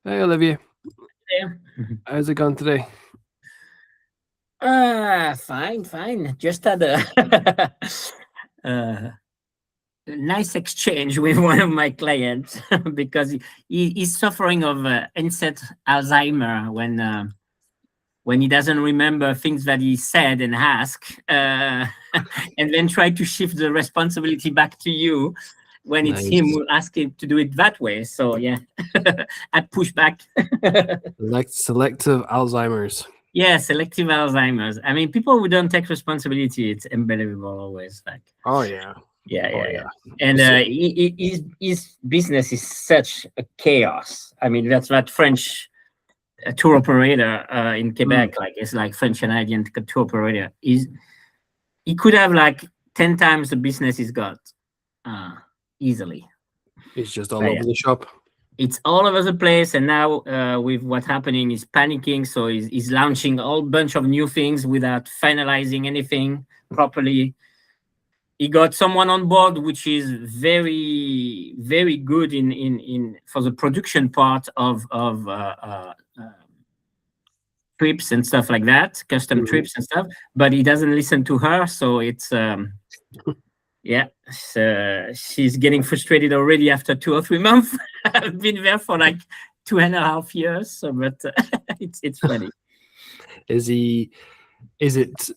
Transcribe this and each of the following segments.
Hey Olivia, Yeah. how's it going today? Fine. Just had a uh, nice exchange with one of my clients because he's suffering of onset Alzheimer when he doesn't remember things that he said and asked, and then try to shift the responsibility back to you when it's him Nice. who ask him to do it that way. So yeah, I'd push back. Selective Alzheimer's. Yeah, selective Alzheimer's. I mean, people who don't take responsibility, it's unbelievable always. Like, Oh yeah. yeah, Oh yeah, yeah. yeah. And So, his business is such a chaos. I mean, that's that French tour operator in mm, Quebec. Like, it's like French Canadian tour operator. He could have like 10 times the business he's got uh, easily. it's just all But over yeah, the shop. it's all over the place, and now with what's happening, he's panicking, so he's launching a whole bunch of new things without finalizing anything properly. He got someone on board which is very good in for the production part of trips and stuff like that, custom Mhm. trips and stuff, but he doesn't listen to her, so it's yeah, so she's getting frustrated already after 2 or 3 months. I've been there for like 2.5 years, so but it's funny. Is he? Is it?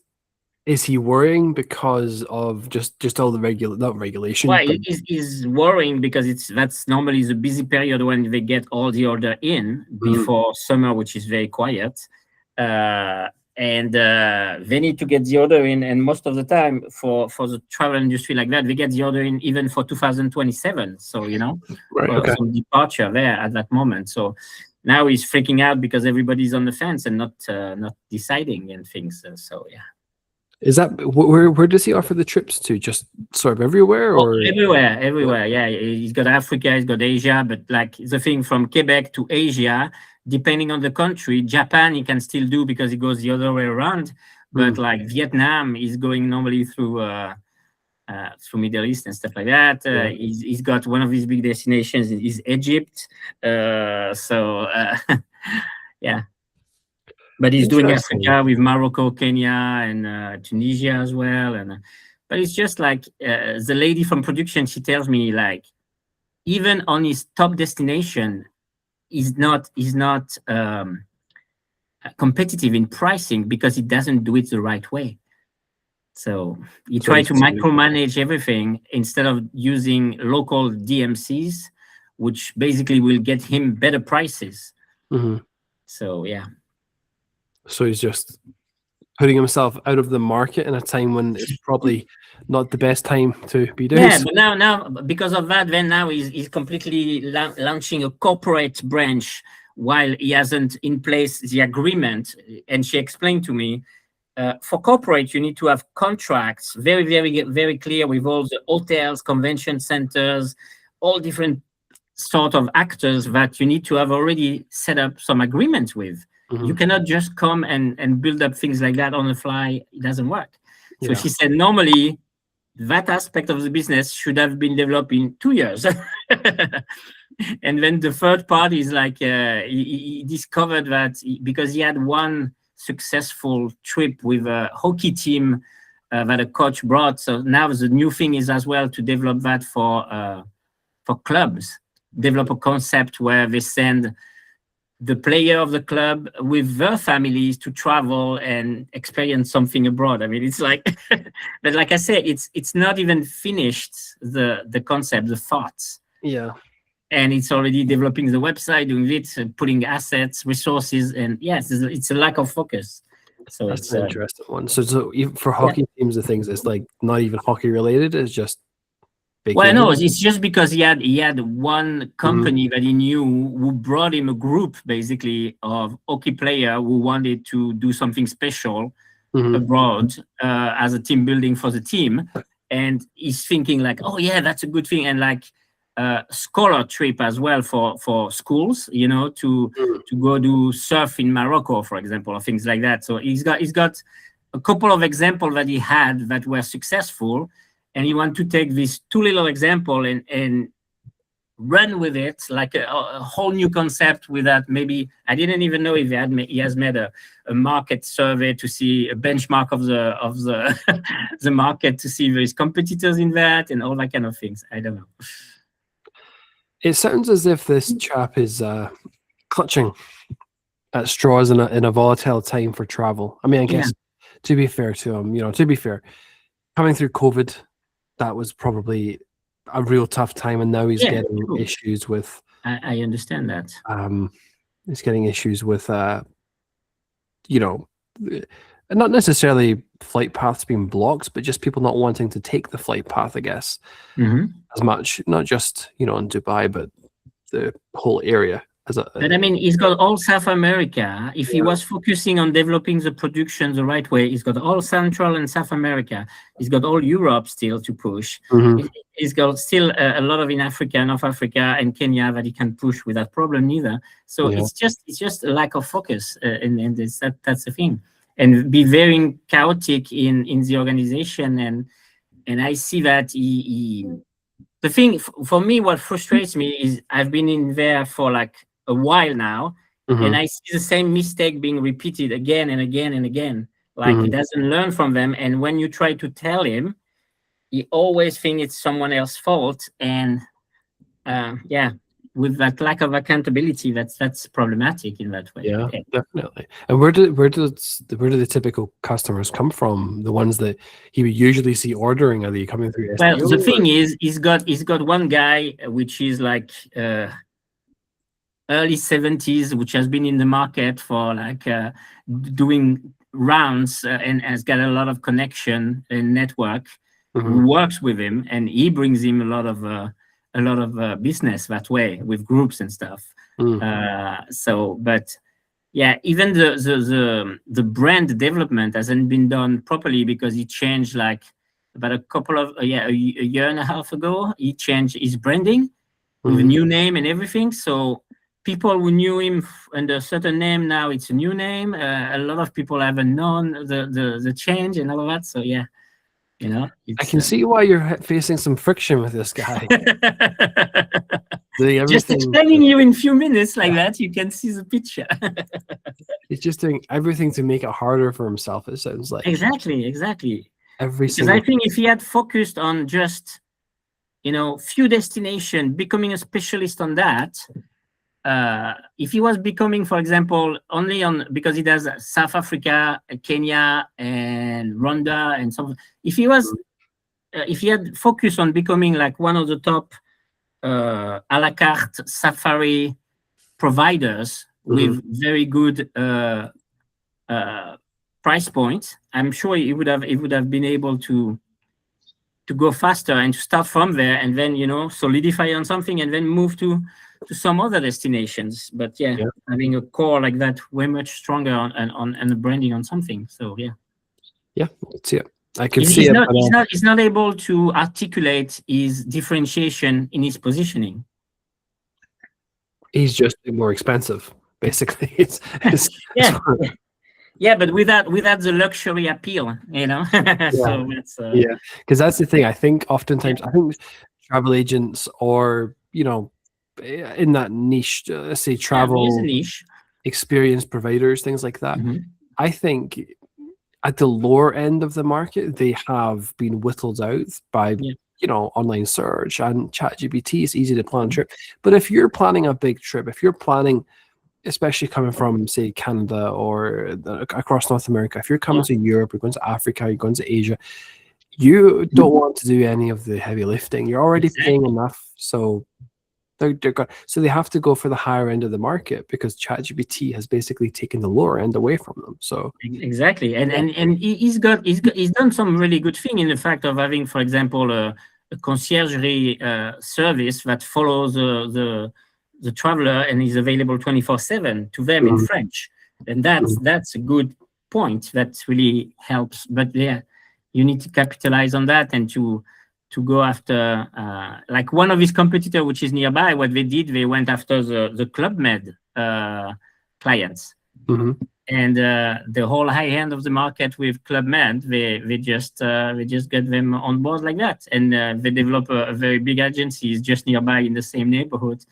Is he worrying because of just all the not regulation, Well, but he's worrying because that's normally the busy period when they get all the order in mm, before summer, which is very quiet. Uh, and they need to get the order in, and most of the time for the travel industry like that, they get the order in even for 2027. So right? for Okay. some departure there at that moment. So now he's freaking out because everybody's on the fence and not deciding and things. So yeah. Is that where does he offer the trips to? Just sort of everywhere, Oh, or everywhere, yeah? everywhere. Yeah, he's got Africa, he's got Asia, but like the thing from Quebec to Asia, depending on the country, Japan he can still do because he goes the other way around. But Mm, like Vietnam is going normally through Middle East and stuff like that. yeah. He's got one of his big destinations is Egypt. Yeah, but he's doing Interesting. Africa with Morocco, Kenya, and Tunisia as well. And but it's just like the lady from production. She tells me like even on his top destination, he's not competitive in pricing because he doesn't do it the right way. So he So tried he's to micromanage everything instead of using local DMCs, which basically will get him better prices. mhm. So yeah. So he's just putting himself out of the market in a time when it's probably not the best time to be doing Yeah, so. but now because of that, then now he's completely launching a corporate branch while he hasn't in place the agreement. And she explained to me, for corporate, you need to have contracts very clear with all the hotels, convention centers, all different sort of actors that you need to have already set up some agreements with. You Mhm. cannot just come and build up things like that on the fly. It doesn't work. So Yeah. she said normally that aspect of the business should have been developed in 2 years. And then the third part is like he discovered that because he had one successful trip with a hockey team that a coach brought. So now the new thing is as well to develop that for clubs, develop a concept where they send the player of the club with their families to travel and experience something abroad. I mean, it's like, but like I said, it's not even finished the concept, the thoughts, Yeah. and it's already developing the website, doing it, putting assets, resources, and yes, it's a lack of focus. So That's it's an interesting one. So even for yeah. hockey teams and things, it's like not even hockey related. It's just Well, no, vacation. it's just because he had one Mhm. company that he knew who brought him a group basically of hockey player who wanted to do something special Mhm. abroad as a team building for the team, and he's thinking like, oh yeah, that's a good thing, and like scholar trip as well for schools, to Mhm. go do surf in Morocco, for example, or things like that. So he's got a couple of examples that he had that were successful, and he want to take these two little example and run with it like a whole new concept with that. Maybe I didn't even know if he has made a market survey to see a benchmark of the the market to see if there's competitors in that and all that kind of things. I don't know. It sounds as if this chap is clutching at straws in a volatile time for travel. I mean, I guess to be fair to him, to be fair, coming through COVID, that was probably a real tough time, and now he's getting issues with. I understand that. He's getting issues with, not necessarily flight paths being blocked, but just people not wanting to take the flight path, I guess, as much. Not just in Dubai, but the whole area. But I mean, he's got all South America. If he was focusing on developing the production the right way, he's got all Central and South America. He's got all Europe still to push. He's got still a lot of in Africa, North Africa, and Kenya that he can push without problem neither. So it's just a lack of focus, and that's the thing. And be very chaotic in the organization, and I see that the thing for me, what frustrates me is I've been in there for like a while now, and I see the same mistake being repeated again and again and again. Like he doesn't learn from them, and when you try to tell him, he always thinks it's someone else's fault. And with that lack of accountability, that's problematic in that way. Yeah, definitely. And where do the typical customers come from? The ones that he would usually see ordering, are they coming through? Well, the thing is, he's got one guy which is like early 70s, which has been in the market for like doing rounds and has got a lot of connection and network. Who works with him, and he brings him a lot of business that way with groups and stuff. But yeah, even the brand development hasn't been done properly because he changed like about a year and a half ago. He changed his branding with a new name and everything. So people who knew him under a certain name, now it's a new name. A lot of people haven't known the change and all of that. So yeah. I can see why you're facing some friction with this guy. Just explaining you in a few minutes like that, you can see the picture. He's just doing everything to make it harder for himself, it sounds like. Exactly. Because I think if he had focused on just, few destinations, becoming a specialist on that, if he was becoming, for example, only because he does South Africa, Kenya, and Rwanda, and so if he had focused on becoming like one of the top a la carte safari providers with very good price points, I'm sure he would have been able to go faster and to start from there, and then solidify on something, and then move to some other destinations. But having a core like that way much stronger on the branding on something. So that's it. I can see it. He's not able to articulate his differentiation in his positioning. He's just more expensive, basically. But without the luxury appeal, So it's because that's the thing. I think oftentimes travel agents or in that niche, let's say travel niche, experience providers, things like that. I think at the lower end of the market, they have been whittled out by online search and ChatGPT. It's easy to plan a trip, but if you're planning a big trip, if you're planning, especially coming from say Canada or across North America, if you're coming to Europe, you're going to Africa, you're going to Asia, you don't want to do any of the heavy lifting. You're already paying enough, so they have to go for the higher end of the market because ChatGPT has basically taken the lower end away from them. So exactly, and he's done some really good thing in the fact of having, for example, a conciergerie service that follows the traveler and is available 24/7 to them in French, and that's a good point. That really helps. But you need to capitalize on that and to go after like one of his competitors, which is nearby. What they did, they went after the Club Med clients, And the whole high end of the market with Club Med, they just get them on board like that, and they develop a very big agency just nearby in the same neighborhood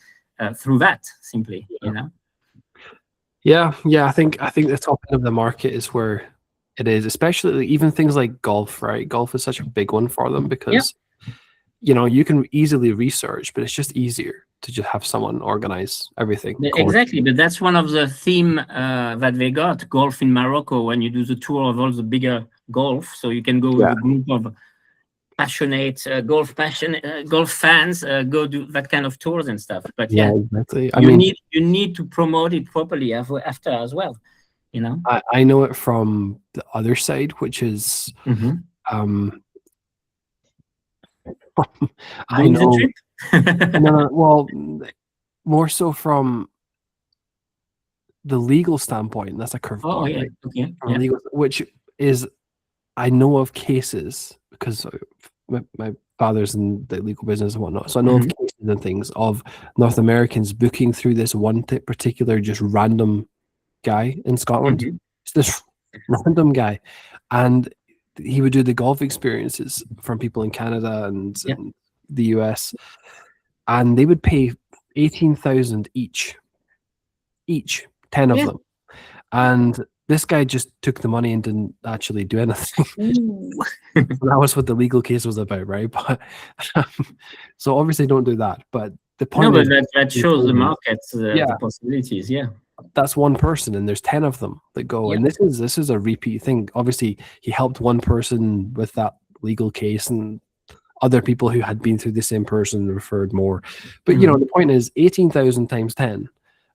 through that simply, you know. Yeah, I think the top end of the market is where it is, especially even things like golf, right? Golf is such a big one for them because you can easily research, but it's just easier to just have someone organize everything. Exactly, but that's one of the theme that they got, golf in Morocco, when you do the tour of all the bigger golf. So you can go with a group of passionate golf fans, go do that kind of tours and stuff. But exactly. You need to promote it properly after as well, you know. I know it from the other side, which is I know. No, well, more so from the legal standpoint. That's a curveball, right? Okay. Legal, which is, I know of cases because my father's in the legal business and whatnot, so I know of cases and things of North Americans booking through this one particular just random guy in Scotland. It's this random guy, and he would do the golf experiences from people in Canada and the US, and they would pay 18,000 each, 10 of them, and this guy just took the money and didn't actually do anything. That was what the legal case was about, right? But so obviously don't do that. But the point is, that shows the market, the possibilities. Yeah, that's one person, and there's 10 of them that go. And this is a repeat thing. Obviously, he helped one person with that legal case, and other people who had been through the same person referred more. But the point is 18,000 times 10,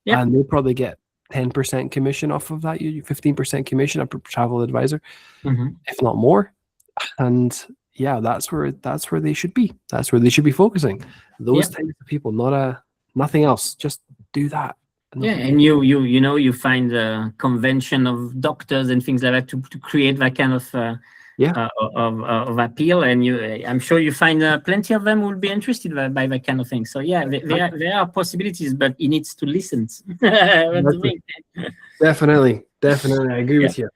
and they probably get 10% commission off of that. You 15% commission up a travel advisor, if not more. And that's where they should be. That's where they should be focusing. Those types of people, nothing else. Just do that. And you find a convention of doctors and things like that to create that kind of of appeal, and I'm sure you find plenty of them who will be interested by that kind of thing. So there are possibilities, but he needs to listen. Definitely, I agree with you.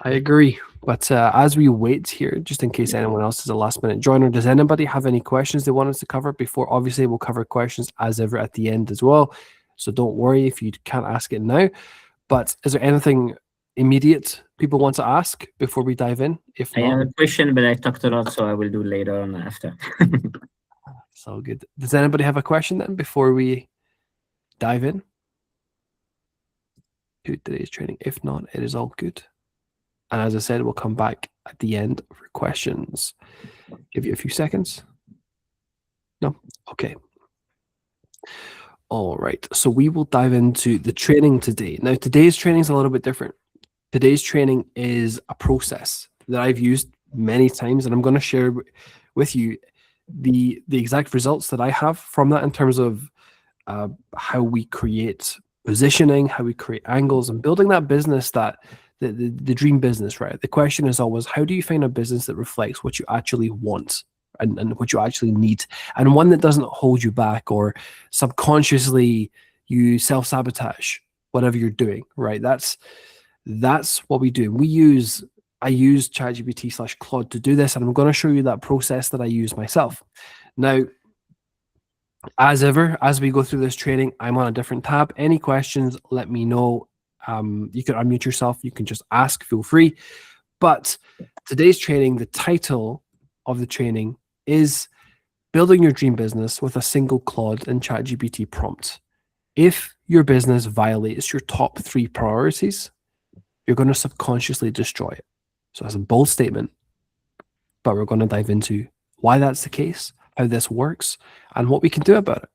I agree. But as we wait here, just in case anyone else is a last minute joiner, does anybody have any questions they want us to cover before? Obviously, we'll cover questions as ever at the end as well. So don't worry if you can't ask it now. But is there anything immediate people want to ask before we dive in? If not, I have a question, but I talked a lot, so I will do later on after. So good. Does anybody have a question then before we dive in to today's training? If not, it is all good. And as I said, we'll come back at the end for questions. Give you a few seconds. No? Okay. All right. So we will dive into the training today. Now, today's training is a little bit different. Today's training is a process that I've used many times, and I'm going to share with you the exact results that I have from that in terms of how we create positioning, how we create angles, and building that business, that the dream business, right? The question is always, how do you find a business that reflects what you actually want and what you actually need, and one that doesn't hold you back or subconsciously you self-sabotage whatever you're doing, right? That's what we do. I use ChatGPT / Claude to do this, and I'm going to show you that process that I use myself. Now, as ever, as we go through this training, I'm on a different tab. Any questions, let me know. You can unmute yourself. You can just ask, feel free. But today's training, the title of the training is Building Your Dream Business with a Single Claude and ChatGPT Prompt. If your business violates your top 3 priorities, you're going to subconsciously destroy it. So that's a bold statement, but we're going to dive into why that's the case, how this works, and what we can do about it.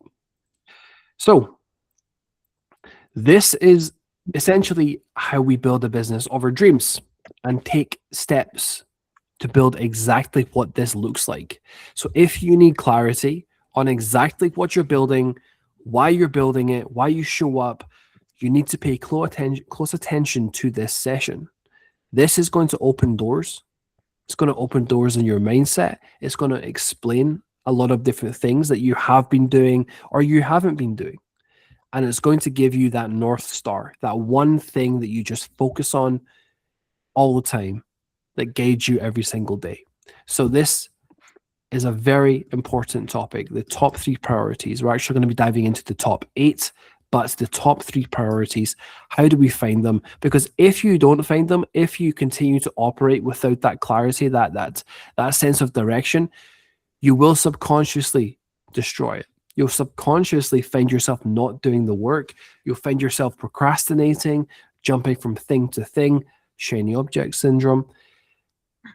So this is essentially how we build a business of our dreams and take steps to build exactly what this looks like. So if you need clarity on exactly what you're building, why you're building it, why you show up, you need to pay close attention to this session. This is going to open doors. It's going to open doors in your mindset. It's going to explain a lot of different things that you have been doing or you haven't been doing. and it's going to give you that North Star, that one thing that you just focus on all the time that guides you every single day. So this is a very important topic, the top 3 priorities. We're actually going to be diving into the top 8, but it's the top 3 priorities. How do we find them? Because if you don't find them, if you continue to operate without that clarity, that sense of direction, you will subconsciously destroy it. You'll subconsciously find yourself not doing the work. You'll find yourself procrastinating, jumping from thing to thing, shiny object syndrome.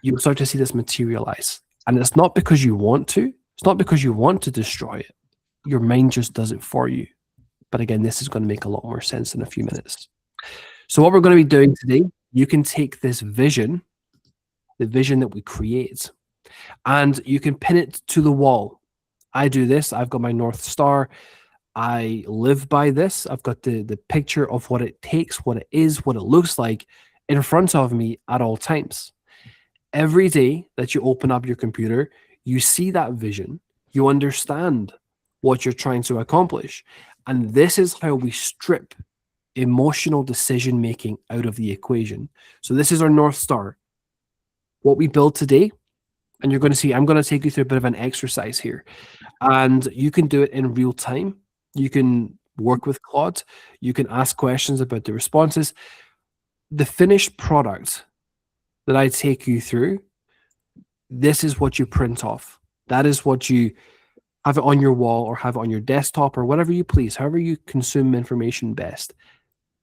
You'll start to see this materialize. And it's not because you want to. It's not because you want to destroy it. Your mind just does it for you. But again, this is going to make a lot more sense in a few minutes. So what we're going to be doing today, you can take this vision, the vision that we create, and you can pin it to the wall. I do this. I've got my North Star. I live by this. I've got the picture of what it takes, what it is, what it looks like in front of me at all times. Every day that you open up your computer, you see that vision. You understand what you're trying to accomplish. And this is how we strip emotional decision-making out of the equation. So this is our North Star. What we build today, and you're going to see, I'm going to take you through a bit of an exercise here. And you can do it in real time. You can work with Claude. You can ask questions about the responses. The finished product that I take you through, this is what you print off. That is what you have it on your wall or have it on your desktop or whatever you please, however you consume information best.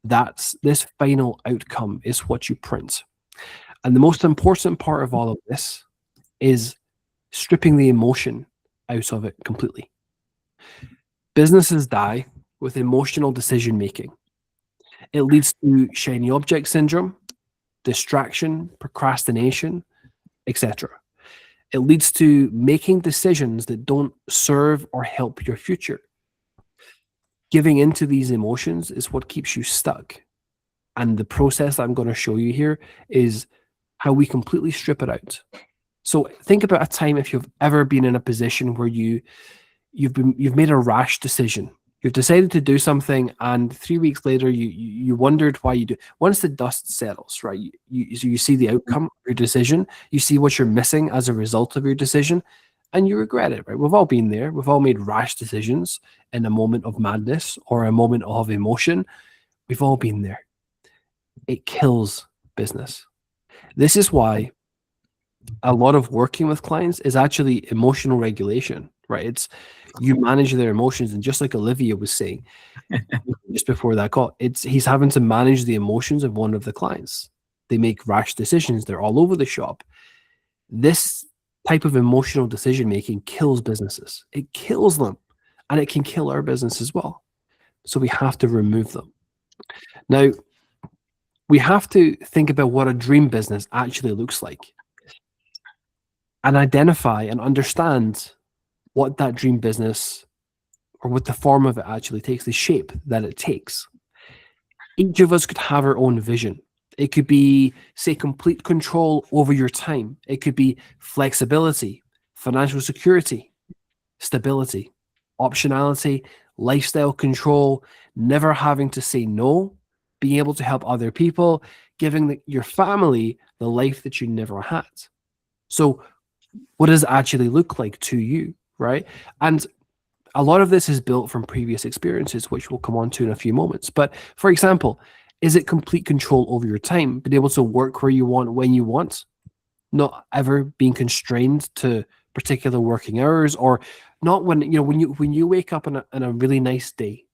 That's this final outcome is what you print. And the most important part of all of this is stripping the emotion out of it completely. Businesses die with emotional decision making. It leads to shiny object syndrome, distraction, procrastination, etc. It leads to making decisions that don't serve or help your future. Giving into these emotions is what keeps you stuck. And the process I'm going to show you here is how we completely strip it out. So think about a time if you've ever been in a position where you've made a rash decision. You've decided to do something, and 3 weeks later, you wondered why you do. Once the dust settles, right? You see the outcome of your decision. You see what you're missing as a result of your decision, and you regret it, right? We've all been there. We've all made rash decisions in a moment of madness or a moment of emotion. We've all been there. It kills business. This is why a lot of working with clients is actually emotional regulation, right? It's you manage their emotions, and just like Olivia was saying just before that call, he's having to manage the emotions of one of the clients. They make rash decisions. They're all over the shop. This type of emotional decision making kills businesses. It kills them, and it can kill our business as well. So we have to remove them. Now, we have to think about what a dream business actually looks like and identify and understand what that dream business or what the form of it actually takes, the shape that it takes. Each of us could have our own vision. It could be, say, complete control over your time. It could be flexibility, financial security, stability, optionality, lifestyle control, never having to say no, being able to help other people, giving your family the life that you never had. So what does it actually look like to you, right? And a lot of this is built from previous experiences, which we'll come on to in a few moments. But for example, is it complete control over your time, being able to work where you want, when you want, not ever being constrained to particular working hours, or not when you wake up on a really nice day,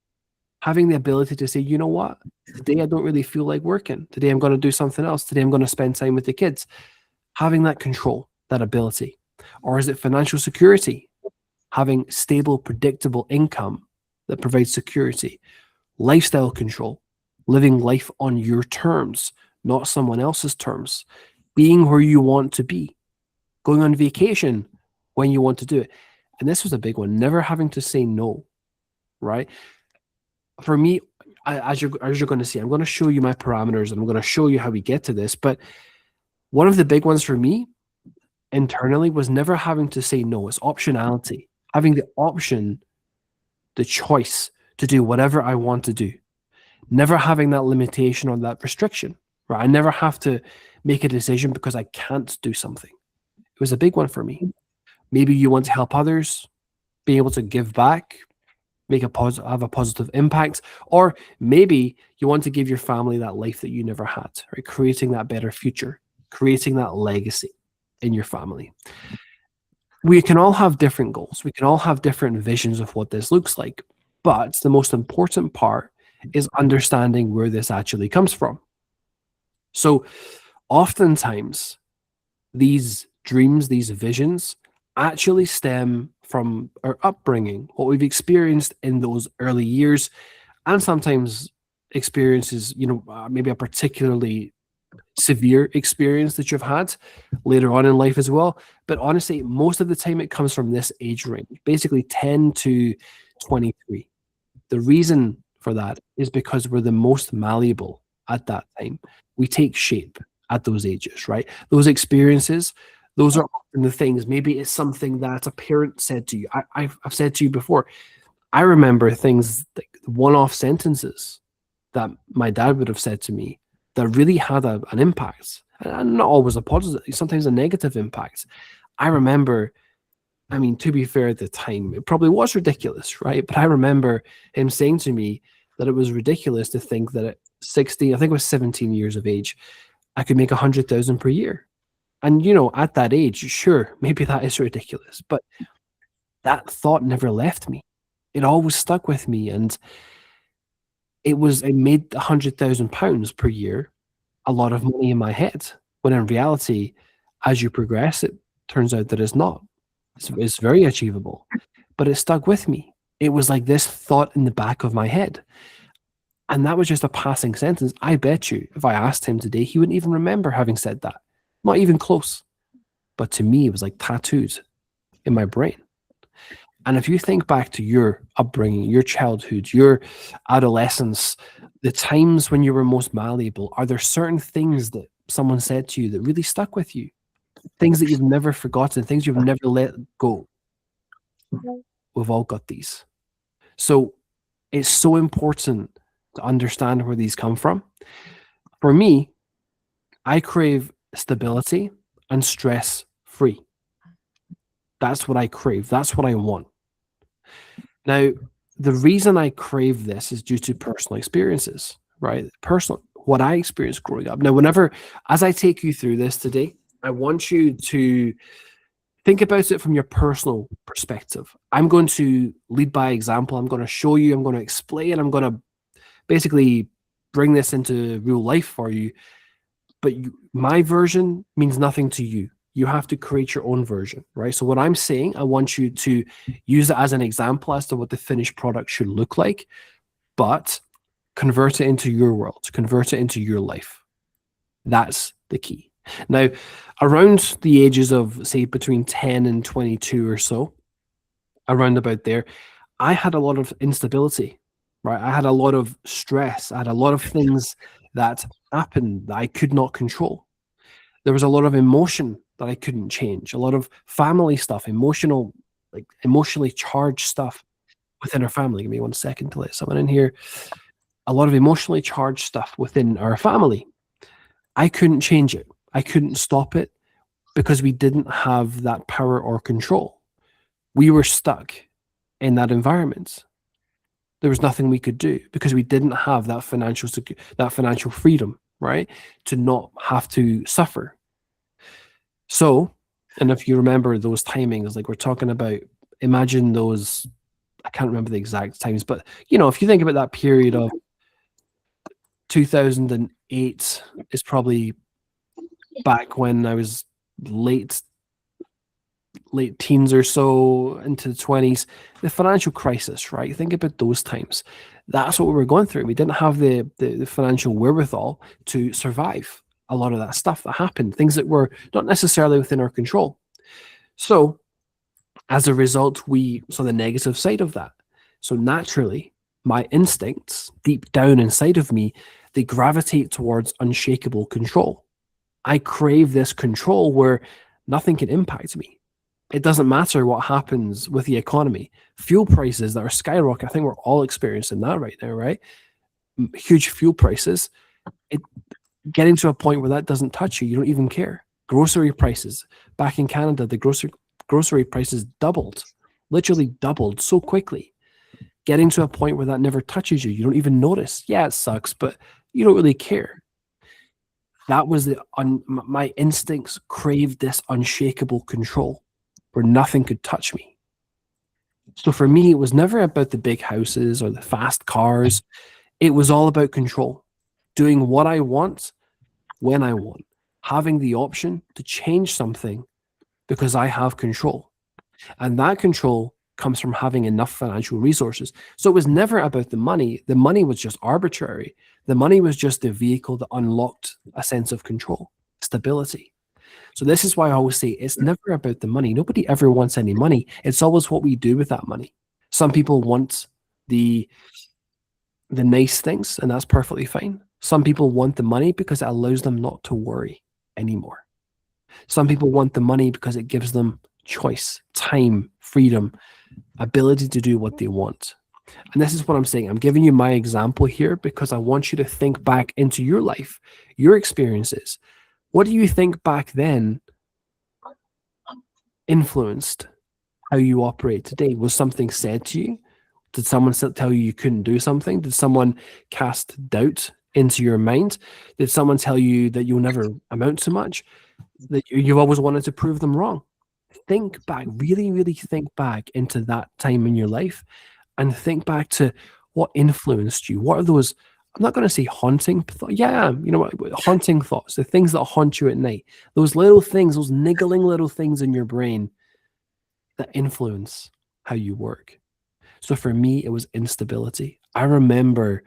having the ability to say, you know what, today I don't really feel like working. Today I'm going to do something else. Today I'm going to spend time with the kids. Having that control, that ability. Or is it financial security? Having stable, predictable income that provides security. Lifestyle control, living life on your terms, not someone else's terms. Being where you want to be. Going on vacation when you want to do it. And this was a big one, never having to say no, right? For me, as you're going to see, I'm going to show you my parameters, and I'm going to show you how we get to this. But one of the big ones for me internally was never having to say no. It's optionality, having the option, the choice to do whatever I want to do, never having that limitation or that restriction, right? I never have to make a decision because I can't do something. It was a big one for me. Maybe you want to help others, being able to give back, have a positive impact, or maybe you want to give your family that life that you never had, right? Creating that better future, creating that legacy in your family. We can all have different goals. We can all have different visions of what this looks like. But the most important part is understanding where this actually comes from. So oftentimes, these dreams, these visions actually stem from our upbringing, what we've experienced in those early years, and sometimes experiences, maybe a particularly severe experience that you've had later on in life as well. But honestly, most of the time it comes from this age range, basically 10 to 23. The reason for that is because we're the most malleable at that time. We take shape at those ages, right? Those experiences, those are often the things. Maybe it's something that a parent said to you. I've said to you before, I remember things like one-off sentences that my dad would have said to me that really had an impact, and not always a positive, sometimes a negative impact. I remember, I mean, to be fair, at the time, it probably was ridiculous, right? But I remember him saying to me that it was ridiculous to think that at 16, I think it was 17 years of age, I could make 100,000 per year. And, at that age, sure, maybe that is ridiculous, but that thought never left me. It always stuck with me. And it made £100,000 per year a lot of money in my head, when in reality, as you progress, it turns out that it's not. It's very achievable, but it stuck with me. It was like this thought in the back of my head. And that was just a passing sentence. I bet you if I asked him today, he wouldn't even remember having said that. Not even close. But to me, it was like tattooed in my brain. And if you think back to your upbringing, your childhood, your adolescence, the times when you were most malleable, are there certain things that someone said to you that really stuck with you? Things that you've never forgotten, things you've never let go. We've all got these. So it's so important to understand where these come from. For me, I crave stability and stress-free. That's what I crave. That's what I want. Now, the reason I crave this is due to personal experiences, right? What I experienced growing up. Now, as I take you through this today, I want you to think about it from your personal perspective. I'm going to lead by example. I'm going to show you, I'm going to explain, I'm going to basically bring this into real life for you. But my version means nothing to you. You have to create your own version, right? So what I'm saying, I want you to use it as an example as to what the finished product should look like, but convert it into your world, convert it into your life. That's the key. Now, around the ages of, say, between 10 and 22 or so, around about there, I had a lot of instability, right? I had a lot of stress. I had a lot of things that happened that I could not control. There was a lot of emotion that I couldn't change, a lot of family stuff, emotionally charged stuff within our family. Give me 1 second to let someone in here. A lot of emotionally charged stuff within our family. I couldn't change it. I couldn't stop it because we didn't have that power or control. We were stuck in that environment. There was nothing we could do because we didn't have that financial freedom, right? To not have to suffer. So, and if you remember those timings, like we're talking about, imagine those, I can't remember the exact times, but if you think about that period of 2008 is probably back when I was late teens or so into the 20s, the financial crisis, right? Think about those times. That's what we were going through. We didn't have the financial wherewithal to survive a lot of that stuff that happened, things that were not necessarily within our control. So as a result, we saw the negative side of that. So naturally, my instincts deep down inside of me, they gravitate towards unshakable control. I crave this control where nothing can impact me. It doesn't matter what happens with the economy. Fuel prices that are skyrocketing. I think we're all experiencing that right now, right? Huge fuel prices. Getting to a point where that doesn't touch you, you don't even care. Grocery prices. Back in Canada, the grocery prices doubled, literally doubled so quickly. Getting to a point where that never touches you, you don't even notice. Yeah, it sucks, but you don't really care. That was my instincts craved this unshakable control where nothing could touch me. So for me, it was never about the big houses or the fast cars. It was all about control, doing what I want when I want, having the option to change something because I have control. And that control comes from having enough financial resources. So it was never about the money. The money was just arbitrary. The money was just the vehicle that unlocked a sense of control, stability. So this is why I always say it's never about the money. Nobody ever wants any money. It's always what we do with that money. Some people want the nice things, and that's perfectly fine. Some people want the money because it allows them not to worry anymore. Some people want the money because it gives them choice, time, freedom, ability to do what they want. And this is what I'm saying. I'm giving you my example here because I want you to think back into your life, your experiences. What do you think back then influenced how you operate today? Was something said to you? Did someone tell you you couldn't do something? Did someone cast doubt into your mind? Did someone tell you that you'll never amount to much? That you've always wanted to prove them wrong? Think back, really, really think back into that time in your life and think back to what influenced you. What are those, I'm not going to say haunting thoughts. Yeah, you know what, haunting thoughts, the things that haunt you at night, those little things, those niggling little things in your brain that influence how you work. So for me, it was instability. I remember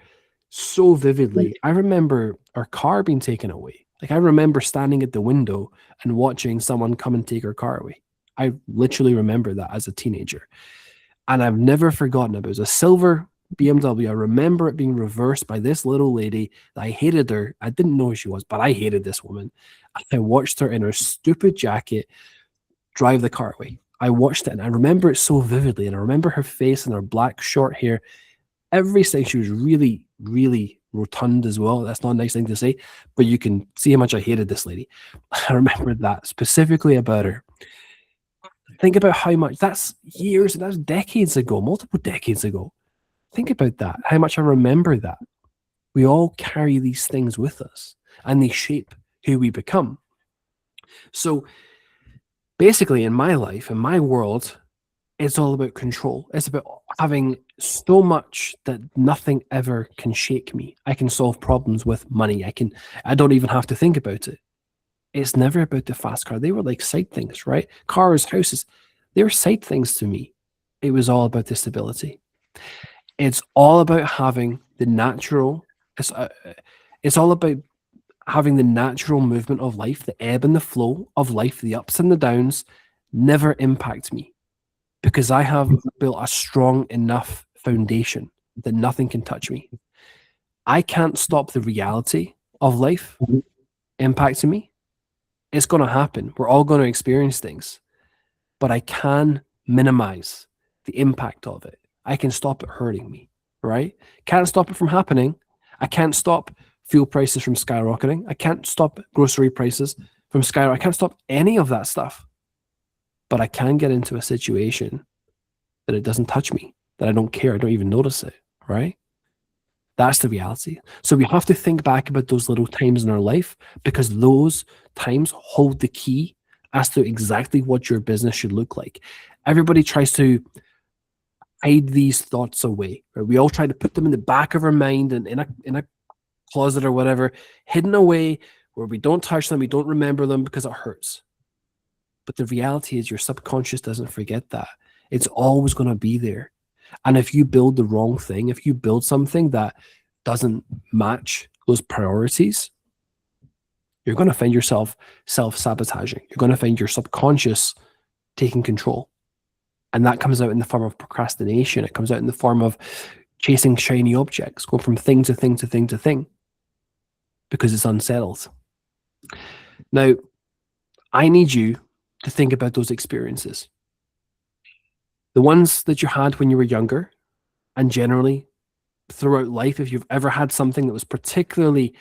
so vividly. I remember our car being taken away. Like I remember standing at the window and watching someone come and take our car away. I literally remember that as a teenager. And I've never forgotten it. It was a silver BMW. I remember it being reversed by this little lady. I hated her. I didn't know who she was, but I hated this woman. I watched her in her stupid jacket drive the car away. I watched it and I remember it so vividly. And I remember her face and her black short hair. Everything, she was really, really rotund as well. That's not a nice thing to say, but you can see how much I hated this lady. I remember that specifically about her. Think about how much, that's years, that's decades ago, multiple decades ago. Think about that, how much I remember that. We all carry these things with us and they shape who we become. So basically in my life, in my world, it's all about control. It's about having so much that nothing ever can shake me. I can solve problems with money. I don't even have to think about it. It's never about the fast car. They were like side things, right? Cars, houses, they were side things to me. It was all about the stability. It's all about having the natural, it's all about having the natural movement of life, the ebb and the flow of life, the ups and the downs never impact me because I have built a strong enough foundation that nothing can touch me. I can't stop the reality of life impacting me. It's going to happen. We're all going to experience things, but I can minimize the impact of it. I can stop it hurting me, right? Can't stop it from happening. I can't stop fuel prices from skyrocketing. I can't stop grocery prices from skyrocketing. I can't stop any of that stuff, but I can get into a situation that it doesn't touch me, that I don't care. I don't even notice it, right? That's the reality. So we have to think back about those little times in our life because those times hold the key as to exactly what your business should look like. Everybody tries to hide these thoughts away. Right? We all try to put them in the back of our mind and in a closet or whatever, hidden away where we don't touch them, we don't remember them because it hurts. But the reality is your subconscious doesn't forget that. It's always going to be there. And if you build the wrong thing, if you build something that doesn't match those priorities, you're going to find yourself self-sabotaging. You're going to find your subconscious taking control. And that comes out in the form of procrastination. It comes out in the form of chasing shiny objects, going from thing to thing to thing to thing, because it's unsettled. Now, I need you to think about those experiences. The ones that you had when you were younger, and generally throughout life, if you've ever had something that was particularly,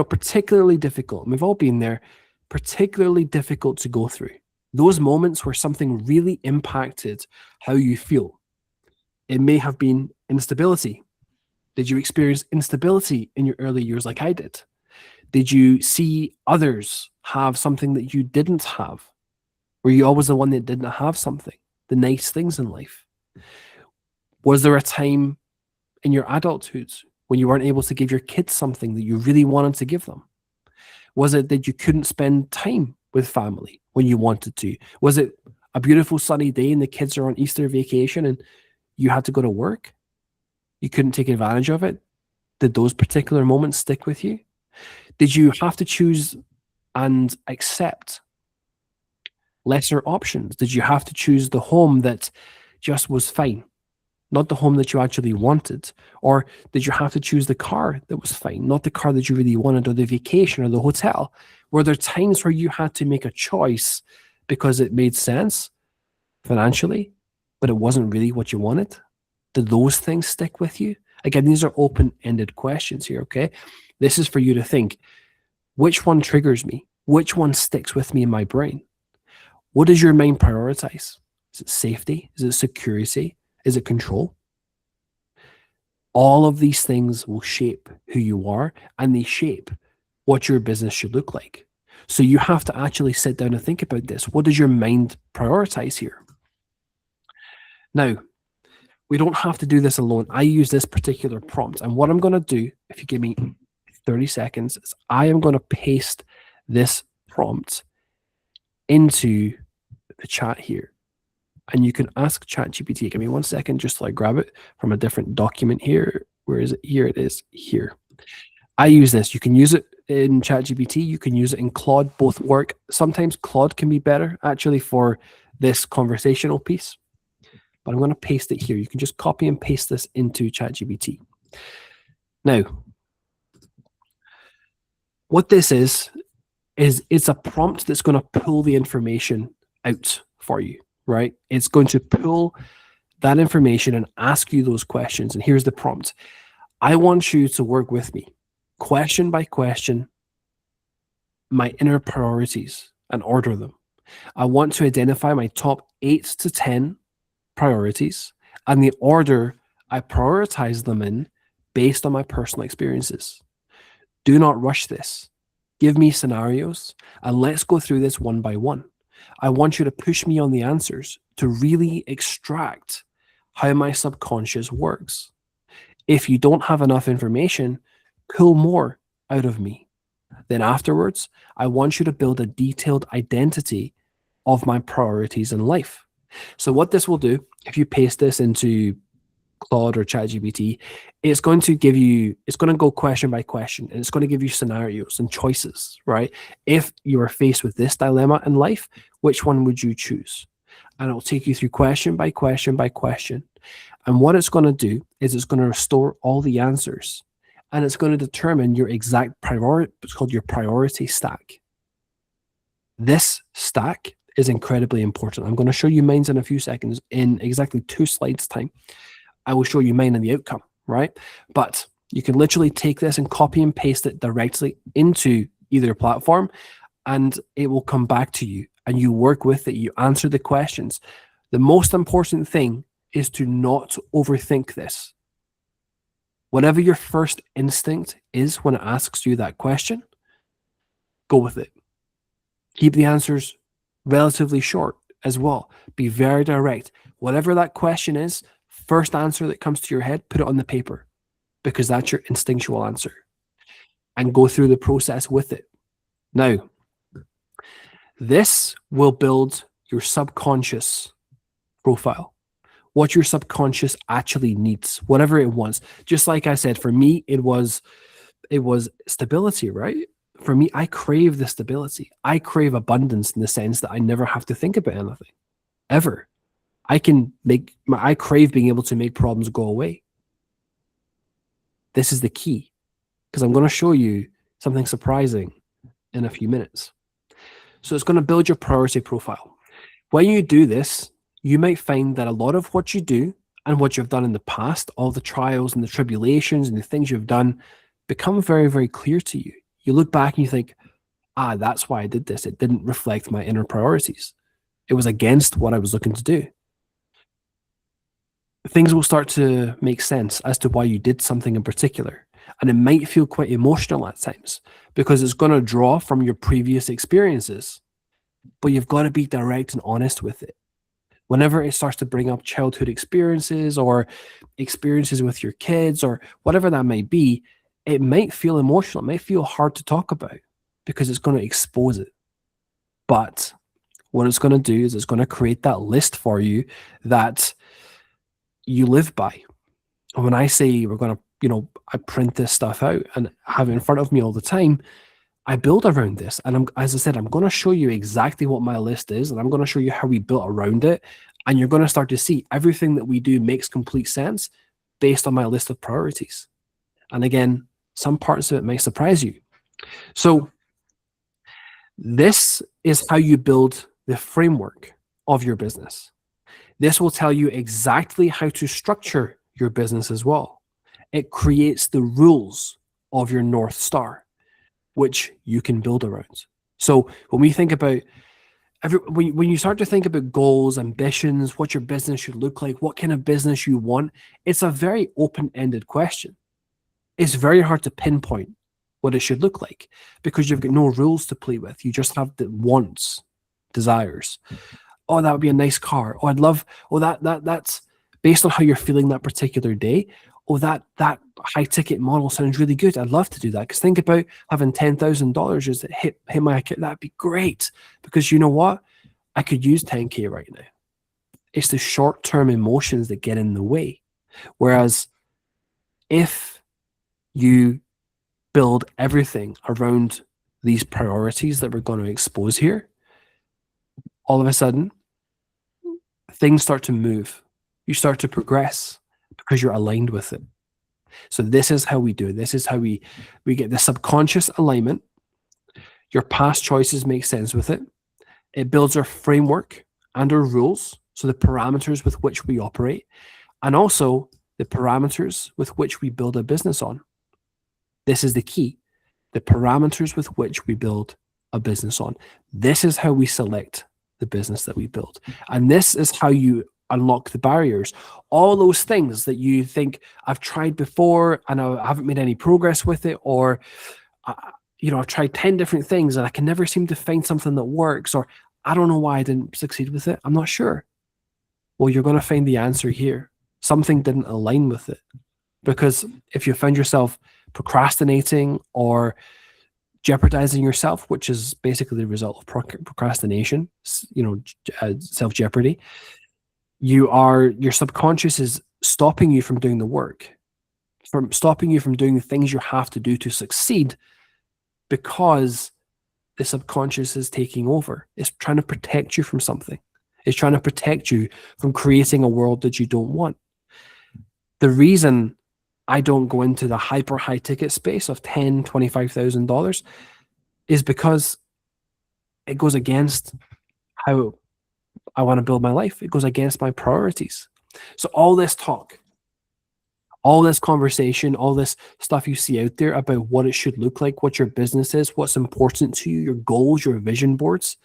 particularly difficult, and we've all been there, particularly difficult to go through. Those moments where something really impacted how you feel. It may have been instability. Did you experience instability in your early years like I did? Did you see others have something that you didn't have? Were you always the one that didn't have something? The nice things in life? Was there a time in your adulthood when you weren't able to give your kids something that you really wanted to give them? Was it that you couldn't spend time with family when you wanted to? Was it a beautiful sunny day and the kids are on Easter vacation and you had to go to work? You couldn't take advantage of it? Did those particular moments stick with you? Did you have to choose and accept lesser options? Did you have to choose the home that just was fine, not the home that you actually wanted? Or did you have to choose the car that was fine, not the car that you really wanted, or the vacation or the hotel? Were there times where you had to make a choice because it made sense financially, but it wasn't really what you wanted? Did those things stick with you? Again, these are open-ended questions here, okay? This is for you to think, which one triggers me? Which one sticks with me in my brain? What does your mind prioritize? Is it safety? Is it security? Is it control? All of these things will shape who you are, and they shape what your business should look like. So you have to actually sit down and think about this. What does your mind prioritize here? Now, we don't have to do this alone. I use this particular prompt, and what I'm going to do, if you give me 30 seconds, is I am going to paste this prompt into the chat here. And you can ask ChatGPT. Give me 1 second just till I grab it from a different document here. Where is it? Here it is, here. I use this. You can use it in ChatGPT. You can use it in Claude. Both work. Sometimes Claude can be better, actually, for this conversational piece. But I'm going to paste it here. You can just copy and paste this into ChatGPT. Now, what this is it's a prompt that's going to pull the information out for you, right? It's going to pull that information and ask you those questions. And here's the prompt. I want you to work with me, question by question, my inner priorities and order them. I want to identify my top 8 to 10 priorities and the order I prioritize them in based on my personal experiences. Do not rush this. Give me scenarios and let's go through this one by one. I want you to push me on the answers to really extract how my subconscious works. If you don't have enough information, pull more out of me. Then afterwards, I want you to build a detailed identity of my priorities in life. So what this will do, if you paste this into Claude or ChatGPT, it's going to go question by question, and it's going to give you scenarios and choices, right? If you are faced with this dilemma in life, which one would you choose? And it'll take you through question by question by question. And what it's going to do is it's going to restore all the answers, and it's going to determine your exact priority. It's called your priority stack. This stack is incredibly important. I'm going to show you mine in a few seconds. In exactly 2 slides time, I will show you mine and the outcome, right? But you can literally take this and copy and paste it directly into either platform, and it will come back to you, and you work with it. You answer the questions. The most important thing is to not overthink this. Whatever your first instinct is when it asks you that question, go with it. Keep the answers relatively short as well. Be very direct. Whatever that question is, first answer that comes to your head, put it on the paper, because that's your instinctual answer, and go through the process with it. Now, this will build your subconscious profile, what your subconscious actually needs, whatever it wants. Just like I said, for me, it was stability, right? For me, I crave the stability. I crave abundance in the sense that I never have to think about anything, ever. I crave being able to make problems go away. This is the key, because I'm going to show you something surprising in a few minutes. So it's going to build your priority profile. When you do this, you might find that a lot of what you do and what you've done in the past, all the trials and the tribulations and the things you've done, become very, very clear to you. You look back and you think, that's why I did this. It didn't reflect my inner priorities. It was against what I was looking to do. Things will start to make sense as to why you did something in particular. And it might feel quite emotional at times because it's going to draw from your previous experiences. But you've got to be direct and honest with it. Whenever it starts to bring up childhood experiences or experiences with your kids or whatever that may be, it might feel emotional. It might feel hard to talk about because it's going to expose it. But what it's going to do is it's going to create that list for you that you live by. And when I say we're going to, I print this stuff out and have it in front of me all the time, I build around this. And as I said, I'm going to show you exactly what my list is, and I'm going to show you how we built around it. And you're going to start to see everything that we do makes complete sense based on my list of priorities. And again, some parts of it may surprise you. So this is how you build the framework of your business. This will tell you exactly how to structure your business as well. It creates the rules of your North Star, which you can build around. So when we think about when you start to think about goals, ambitions, what your business should look like, what kind of business you want, it's a very open-ended question. It's very hard to pinpoint what it should look like because you've got no rules to play with. You just have the wants, desires. Oh, that would be a nice car. Oh, I'd love. Oh, that's based on how you're feeling that particular day. Oh, that high ticket model sounds really good. I'd love to do that. Because think about having $10,000 just hit my account. That'd be great. Because you know what? I could use 10K right now. It's the short-term emotions that get in the way. Whereas if you build everything around these priorities that we're going to expose here, all of a sudden, things start to move. You start to progress because you're aligned with it. So this is how we do it. This is how we get the subconscious alignment. Your past choices make sense with it. It builds our framework and our rules, so the parameters with which we operate, and also the parameters with which we build a business on. This is the key. The parameters with which we build a business on. This is how we select the business that we build. And this is how you unlock the barriers. All those things that you think I've tried before and I haven't made any progress with it, or I've tried 10 different things and I can never seem to find something that works, or I don't know why I didn't succeed with it. I'm not sure. Well, you're going to find the answer here. Something didn't align with it. Because if you find yourself procrastinating or jeopardizing yourself, which is basically the result of procrastination, self-jeopardy, your subconscious is stopping you from doing the work, from stopping you from doing the things you have to do to succeed, because the subconscious is taking over. It's trying to protect you from something. It's trying to protect you from creating a world that you don't want. The reason I don't go into the hyper high ticket space of $10,000, $25,000 is because it goes against how I want to build my life. It goes against my priorities. So all this talk, all this conversation, all this stuff you see out there about what it should look like, what your business is, what's important to you, your goals, your vision boards,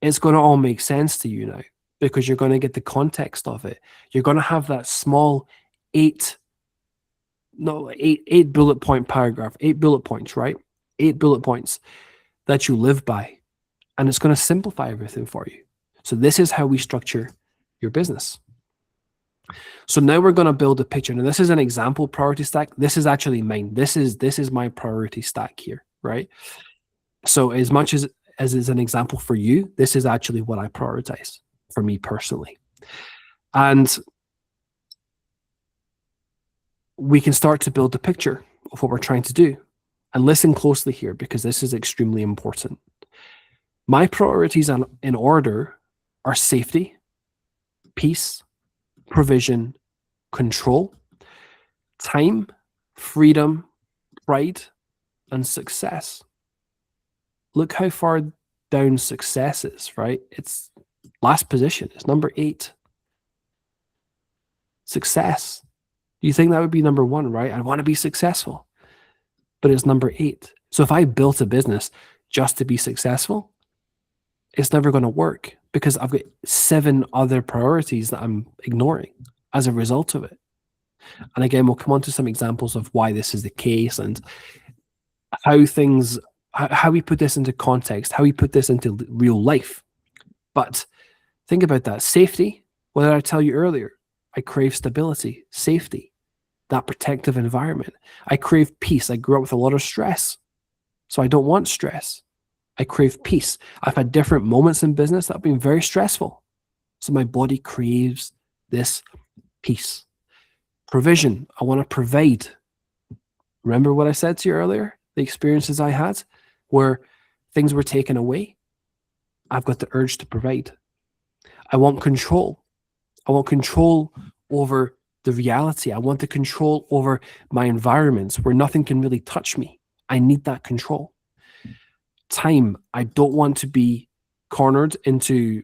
it's going to all make sense to you now because you're going to get the context of it. You're going to have that small eight bullet point paragraph, 8 bullet points, right? 8 bullet points that you live by. And it's going to simplify everything for you. So this is how we structure your business. So now we're going to build a picture. Now this is an example priority stack. This is actually mine. This is my priority stack here, right? So as much as is an example for you, this is actually what I prioritize for me personally. And we can start to build the picture of what we're trying to do. And listen closely here, because this is extremely important. My priorities in order are safety, peace, provision, control, time, freedom, pride, and success. Look how far down success is, right? It's Last position is number 8. Success. You think that would be number 1, right? I want to be successful. But it's number 8. So if I built a business just to be successful, it's never going to work because I've got 7 other priorities that I'm ignoring as a result of it. And again, we'll come on to some examples of why this is the case and how we put this into context, how we put this into real life. But think about that. Safety. What did I tell you earlier? I crave stability, safety, that protective environment. I crave peace. I grew up with a lot of stress, so I don't want stress. I crave peace. I've had different moments in business that have been very stressful, so my body craves this peace. Provision. I want to provide. Remember what I said to you earlier? The experiences I had where things were taken away. I've got the urge to provide. I want control. I want control over the reality. I want the control over my environments where nothing can really touch me. I need that control. Time. I don't want to be cornered into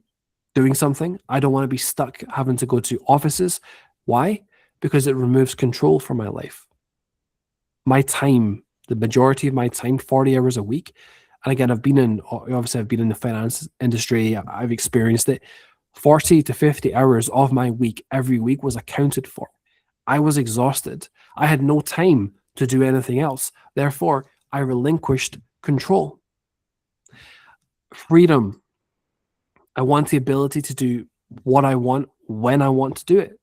doing something. I don't want to be stuck having to go to offices. Why? Because it removes control from my life. My time, the majority of my time, 40 hours a week. And again, I've been in the finance industry. I've experienced it. 40 to 50 hours of my week every week was accounted for. I was exhausted. I had no time to do anything else. Therefore, I relinquished control. Freedom. I want the ability to do what I want when I want to do it,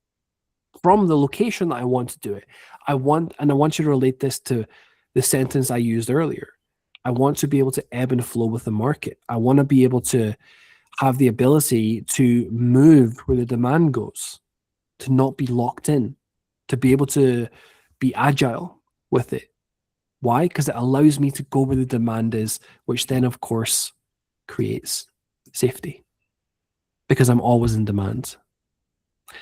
from the location that I want to do it. I want you to relate this to the sentence I used earlier. I want to be able to ebb and flow with the market. I want to be able to have the ability to move where the demand goes, to not be locked in, to be able to be agile with it. Why? Because it allows me to go where the demand is, which then, of course, creates safety because I'm always in demand.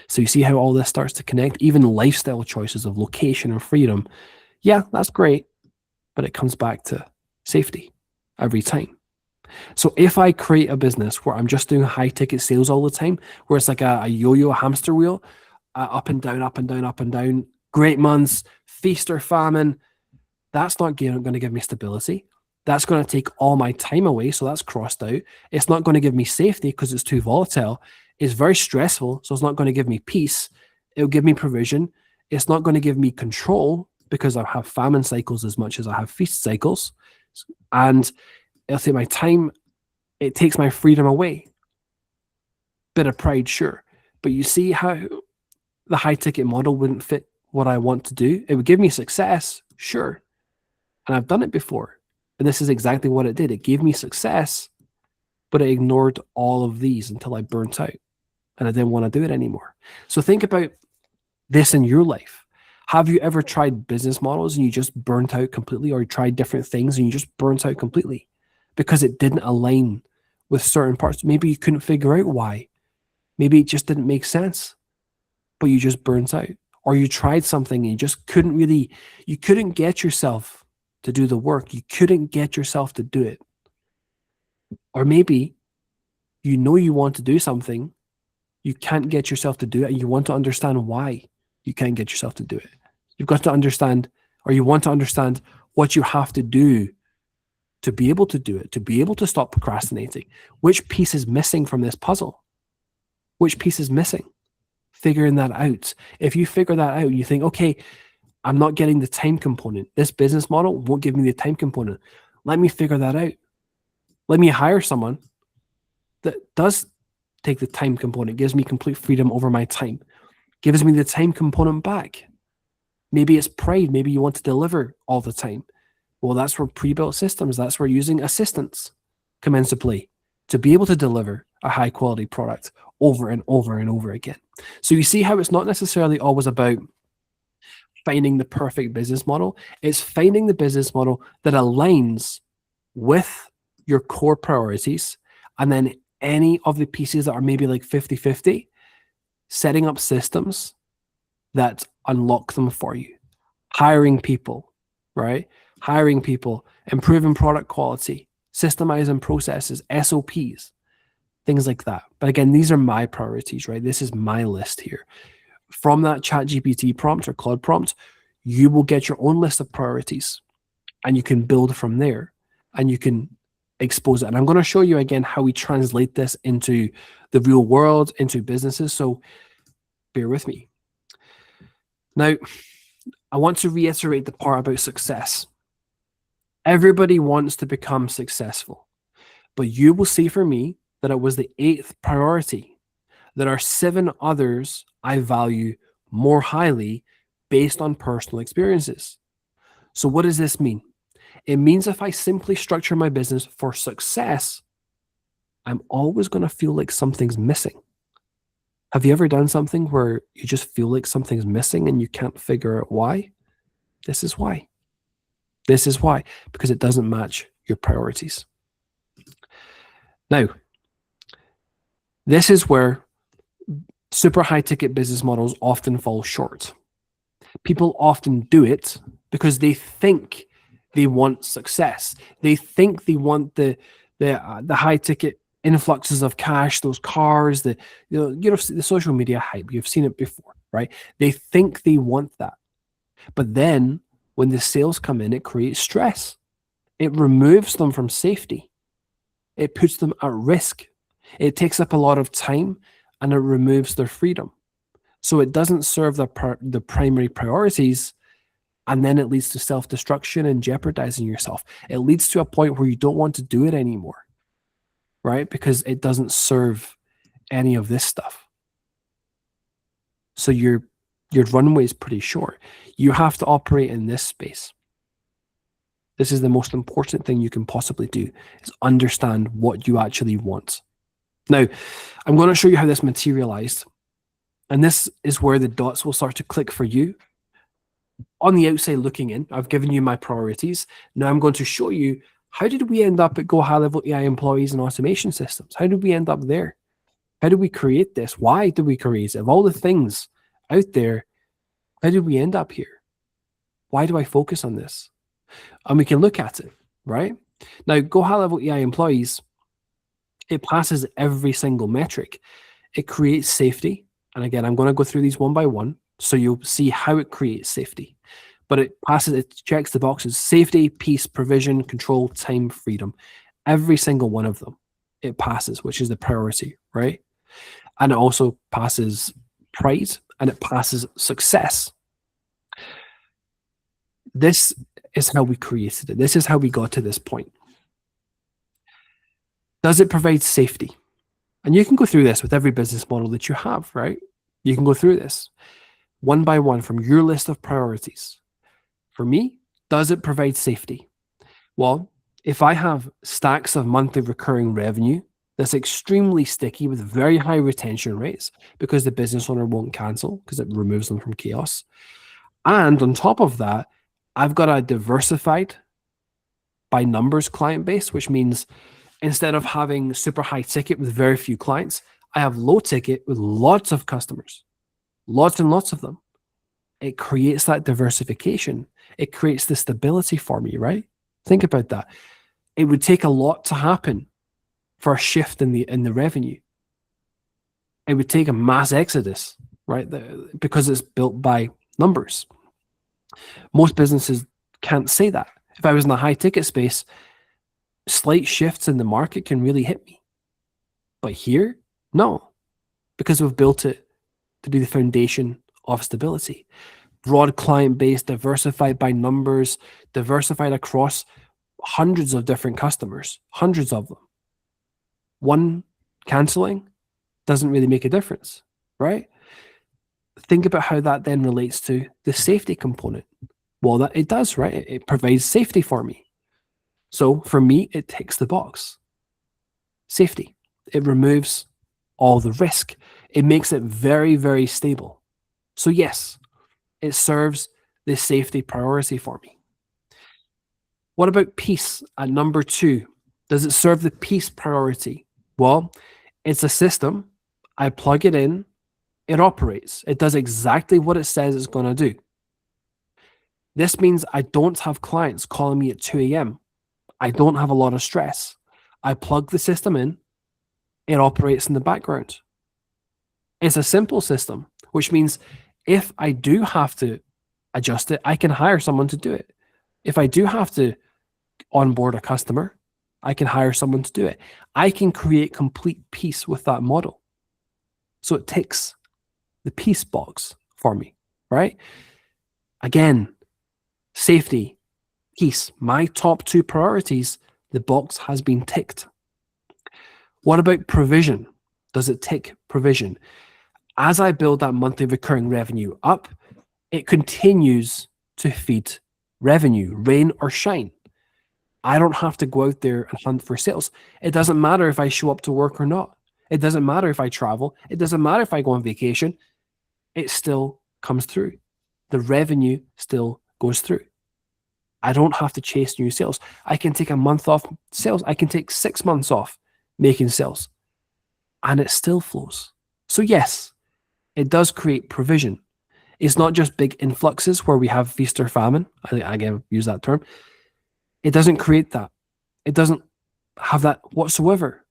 So you see how all this starts to connect? Even lifestyle choices of location and freedom. Yeah, that's great, but it comes back to safety every time. So if I create a business where I'm just doing high ticket sales all the time, where it's like a yo-yo hamster wheel, up and down, up and down, up and down, great months, feast or famine, that's not going to give me stability. That's going to take all my time away, so that's crossed out. It's not going to give me safety because it's too volatile. It's very stressful, so it's not going to give me peace. It'll give me provision. It's not going to give me control because I have famine cycles as much as I have feast cycles. And it'll take my time. It takes my freedom away. Bit of pride, sure. But you see how the high ticket model wouldn't fit what I want to do? It would give me success, sure. And I've done it before. And this is exactly what it did. It gave me success, but it ignored all of these until I burnt out and I didn't want to do it anymore. So think about this in your life. Have you ever tried business models and you just burnt out completely, or you tried different things and you just burnt out completely because it didn't align with certain parts? Maybe you couldn't figure out why. Maybe it just didn't make sense, but you just burnt out. Or you tried something and you just couldn't get yourself to do the work. You couldn't get yourself to do it. Or maybe you know you want to do something, you can't get yourself to do it, and you want to understand why you can't get yourself to do it. You've got to understand, or you want to understand what you have to do to be able to do it, to be able to stop procrastinating. Which piece is missing from this puzzle? Which piece is missing? Figuring that out. If you figure that out, you think, okay, I'm not getting the time component. This business model won't give me the time component. Let me figure that out. Let me hire someone that does take the time component, gives me complete freedom over my time, gives me the time component back. Maybe it's pride. Maybe you want to deliver all the time. Well, that's where pre-built systems, that's where using assistants come into play to be able to deliver a high quality product over and over and over again. So you see how it's not necessarily always about finding the perfect business model. It's finding the business model that aligns with your core priorities, and then any of the pieces that are maybe like 50-50, setting up systems that unlock them for you. Hiring people, right? Hiring people, improving product quality, systemizing processes, SOPs, things like that. But again, these are my priorities, right? This is my list here. From that ChatGPT prompt or Claude prompt, you will get your own list of priorities, and you can build from there, and you can expose it. And I'm going to show you again how we translate this into the real world, into businesses. So bear with me. Now, I want to reiterate the part about success. Everybody wants to become successful, but you will see for me that it was the 8th priority. There are 7 others I value more highly based on personal experiences. So what does this mean? It means if I simply structure my business for success, I'm always going to feel like something's missing. Have you ever done something where you just feel like something's missing and you can't figure out why? This is why. This is why, because it doesn't match your priorities. Now, this is where super high ticket business models often fall short. People often do it because they think they want success. They think they want the high ticket influxes of cash, those cars, the social media hype. You've seen it before, right? They think they want that. But then when the sales come in, it creates stress. It removes them from safety. It puts them at risk. It takes up a lot of time, and it removes their freedom. So it doesn't serve the primary priorities, and then it leads to self-destruction and jeopardizing yourself. It leads to a point where you don't want to do it anymore, right? Because it doesn't serve any of this stuff. So your runway is pretty short. You have to operate in this space. This is the most important thing you can possibly do, is understand what you actually want. Now, I'm going to show you how this materialized. And this is where the dots will start to click for you. On the outside looking in, I've given you my priorities. Now I'm going to show you, how did we end up at Go High Level AI Employees and Automation Systems? How did we end up there? How did we create this? Why did we create it? Of all the things out there, how did we end up here? Why do I focus on this? And we can look at it, right? Now, Go High Level AI Employees, it passes every single metric. It creates safety. And again, I'm going to go through these one by one, so you'll see how it creates safety. But it checks the boxes: safety, peace, provision, control, time, freedom. Every single one of them, it passes, which is the priority, right? And it also passes pride, and it passes success. This is how we created it. This is how we got to this point. Does it provide safety? And you can go through this with every business model that you have, right? You can go through this one by one from your list of priorities. For me, does it provide safety? Well, if I have stacks of monthly recurring revenue that's extremely sticky with very high retention rates, because the business owner won't cancel because it removes them from chaos. And on top of that, I've got a diversified by numbers client base, which means instead of having super high ticket with very few clients, I have low ticket with lots of customers, lots and lots of them. It creates that diversification. It creates the stability for me, right? Think about that. It would take a lot to happen for a shift in the revenue. It would take a mass exodus, right? Because it's built by numbers. Most businesses can't say that. If I was in a high ticket space, slight shifts in the market can really hit me. But here, no, because we've built it to be the foundation of stability. Broad client base, diversified by numbers, diversified across hundreds of different customers, hundreds of them. One canceling doesn't really make a difference, right? Think about how that then relates to the safety component. Well, that it does, right? It provides safety for me. So for me, it ticks the box. Safety. It removes all the risk. It makes it very, very stable. So yes, it serves the safety priority for me. What about peace at number 2? Does it serve the peace priority? Well, it's a system. I plug it in. It operates. It does exactly what it says it's going to do. This means I don't have clients calling me at 2 a.m. I don't have a lot of stress. I plug the system in. It operates in the background. It's a simple system, which means if I do have to adjust it, I can hire someone to do it. If I do have to onboard a customer, I can hire someone to do it. I can create complete peace with that model. So it ticks the peace box for me, right? Again, safety, peace, my top two priorities, the box has been ticked. What about provision? Does it tick provision? As I build that monthly recurring revenue up, it continues to feed revenue, rain or shine. I don't have to go out there and hunt for sales. It doesn't matter if I show up to work or not. It doesn't matter if I travel. It doesn't matter if I go on vacation. It still comes through. The revenue still goes through. I don't have to chase new sales. I can take a month off sales. I can take 6 months off making sales, and it still flows. So yes, it does create provision. It's not just big influxes where we have feast or famine. I again use that term. It doesn't create that. It doesn't have that whatsoever.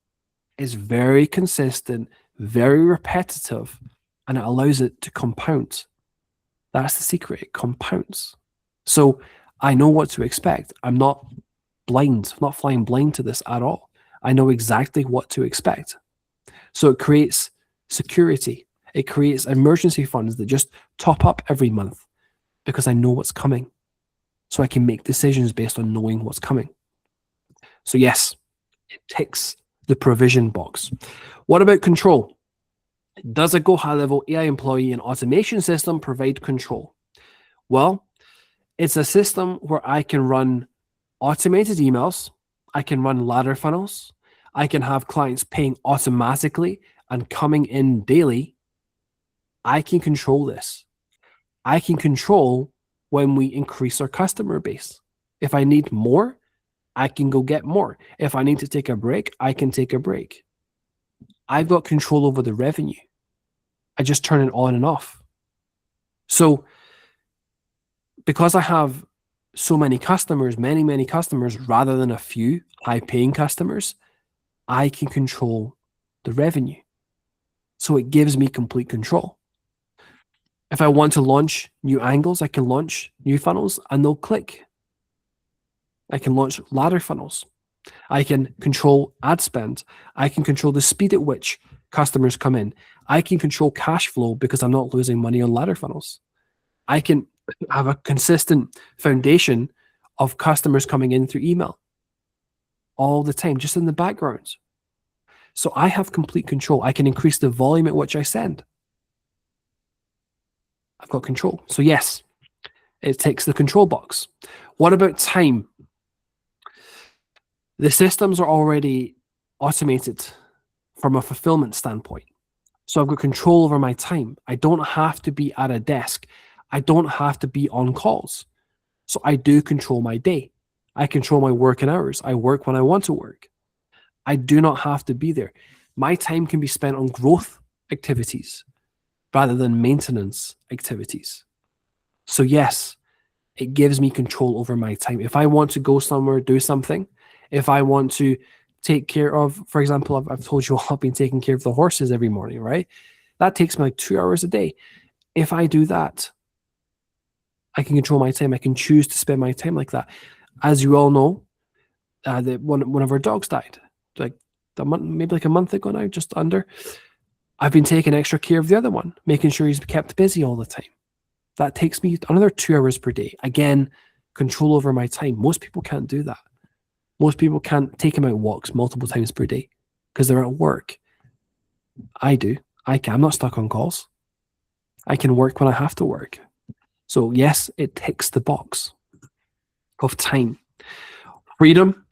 It's very consistent, very repetitive, and it allows it to compound. That's the secret. It compounds. So I know what to expect. I'm not blind, I'm not flying blind to this at all. I know exactly what to expect. So it creates security. It creates emergency funds that just top up every month because I know what's coming. So I can make decisions based on knowing what's coming. So yes, it ticks the provision box. What about control? Does a Go High Level AI employee and automation system provide control? Well, it's a system where I can run automated emails. I can run ladder funnels. I can have clients paying automatically and coming in daily. I can control this. I can control when we increase our customer base. If I need more, I can go get more. If I need to take a break, I can take a break. I've got control over the revenue. I just turn it on and off. So because I have so many customers, many customers, rather than a few high-paying customers, I can control the revenue. So it gives me complete control. If I want to launch new angles, I can launch new funnels and they'll click. I can launch ladder funnels. I can control ad spend. I can control the speed at which customers come in. I can control cash flow because I'm not losing money on ladder funnels. I can have a consistent foundation of customers coming in through email all the time, just in the background. So I have complete control. I can increase the volume at which I send. I've got control. So yes, it ticks the control box. What about time? The systems are already automated from a fulfillment standpoint. So I've got control over my time. I don't have to be at a desk. I don't have to be on calls. So I do control my day. I control my working hours. I work when I want to work. I do not have to be there. My time can be spent on growth activities rather than maintenance activities. So yes, it gives me control over my time. If I want to go somewhere, do something, if I want to take care of, for example, I've told you all I've been taking care of the horses every morning, right? That takes me like 2 hours a day. If I do that, I can control my time. I can choose to spend my time like that. As you all know, one of our dogs died, maybe like a month ago now, just under. I've been taking extra care of the other one, making sure he's kept busy all the time. That takes me another 2 hours per day. Again, control over my time. Most people can't do that. Most people can't take him out walks multiple times per day because they're at work. I do. I can. I'm not stuck on calls. I can work when I have to work. So yes, it ticks the box of time. Freedom.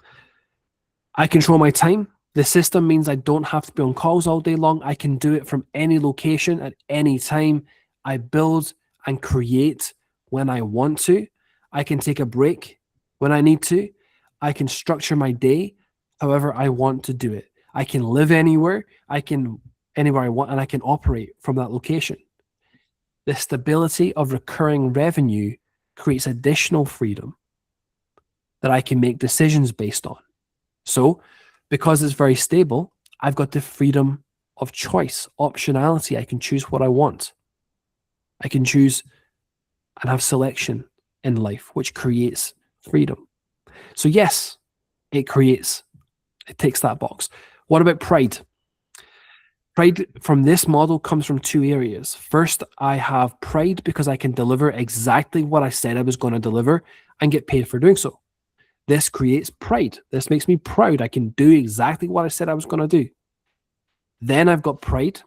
I control my time. The system means I don't have to be on calls all day long. I can do it from any location at any time. I build and create when I want to. I can take a break when I need to. I can structure my day however I want to do it. I can live anywhere. I can anywhere I want, and I can operate from that location. The stability of recurring revenue creates additional freedom that I can make decisions based on. So because it's very stable, I've got the freedom of choice, optionality. I can choose what I want. I can choose and have selection in life, which creates freedom. So yes, it takes that box. What about pride? Pride from this model comes from two areas. First, I have pride because I can deliver exactly what I said I was going to deliver and get paid for doing so. This creates pride. This makes me proud. I can do exactly what I said I was going to do. Then I've got pride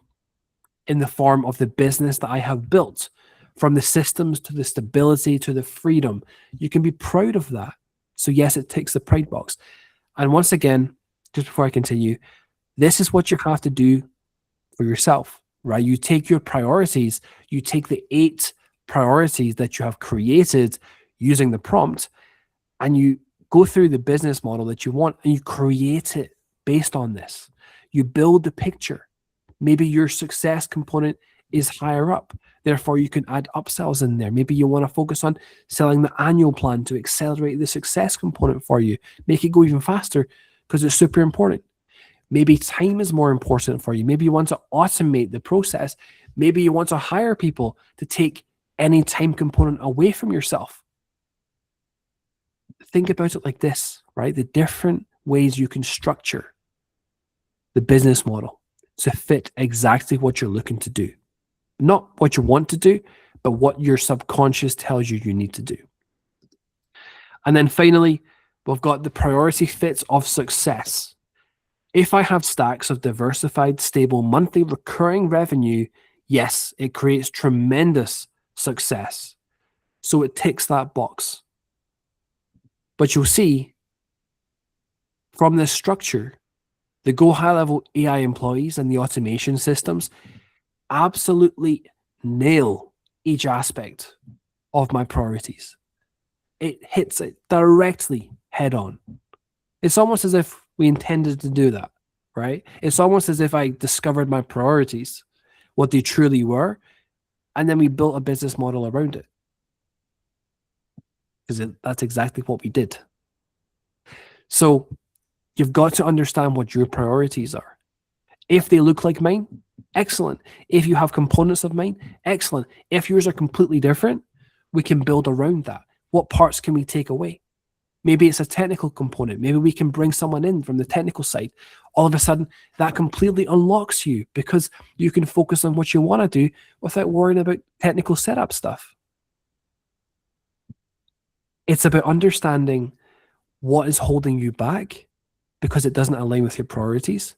in the form of the business that I have built, from the systems to the stability to the freedom. You can be proud of that. So yes, it ticks the pride box. And once again, just before I continue, this is what you have to do for yourself, right? You take your priorities, you take the 8 priorities that you have created using the prompt, and you go through the business model that you want and you create it based on this. You build the picture. Maybe your success component is higher up. Therefore, you can add upsells in there. Maybe you want to focus on selling the annual plan to accelerate the success component for you, make it go even faster because it's super important. Maybe time is more important for you. Maybe you want to automate the process. Maybe you want to hire people to take any time component away from yourself. Think about it like this, right? The different ways you can structure the business model to fit exactly what you're looking to do. Not what you want to do, but what your subconscious tells you you need to do. And then finally, we've got the priority fits of success. If I have stacks of diversified, stable, monthly recurring revenue, yes, it creates tremendous success. So it ticks that box. But you'll see from this structure, the Go High Level AI employees and the automation systems absolutely nail each aspect of my priorities. It hits it directly head on. It's almost as if we intended to do that, right? It's almost as if I discovered my priorities, what they truly were, and then we built a business model around it. Because that's exactly what we did. So you've got to understand what your priorities are. If they look like mine, excellent. If you have components of mine, excellent. If yours are completely different, we can build around that. What parts can we take away? Maybe it's a technical component. Maybe we can bring someone in from the technical side. All of a sudden, that completely unlocks you because you can focus on what you want to do without worrying about technical setup stuff. It's about understanding what is holding you back because it doesn't align with your priorities,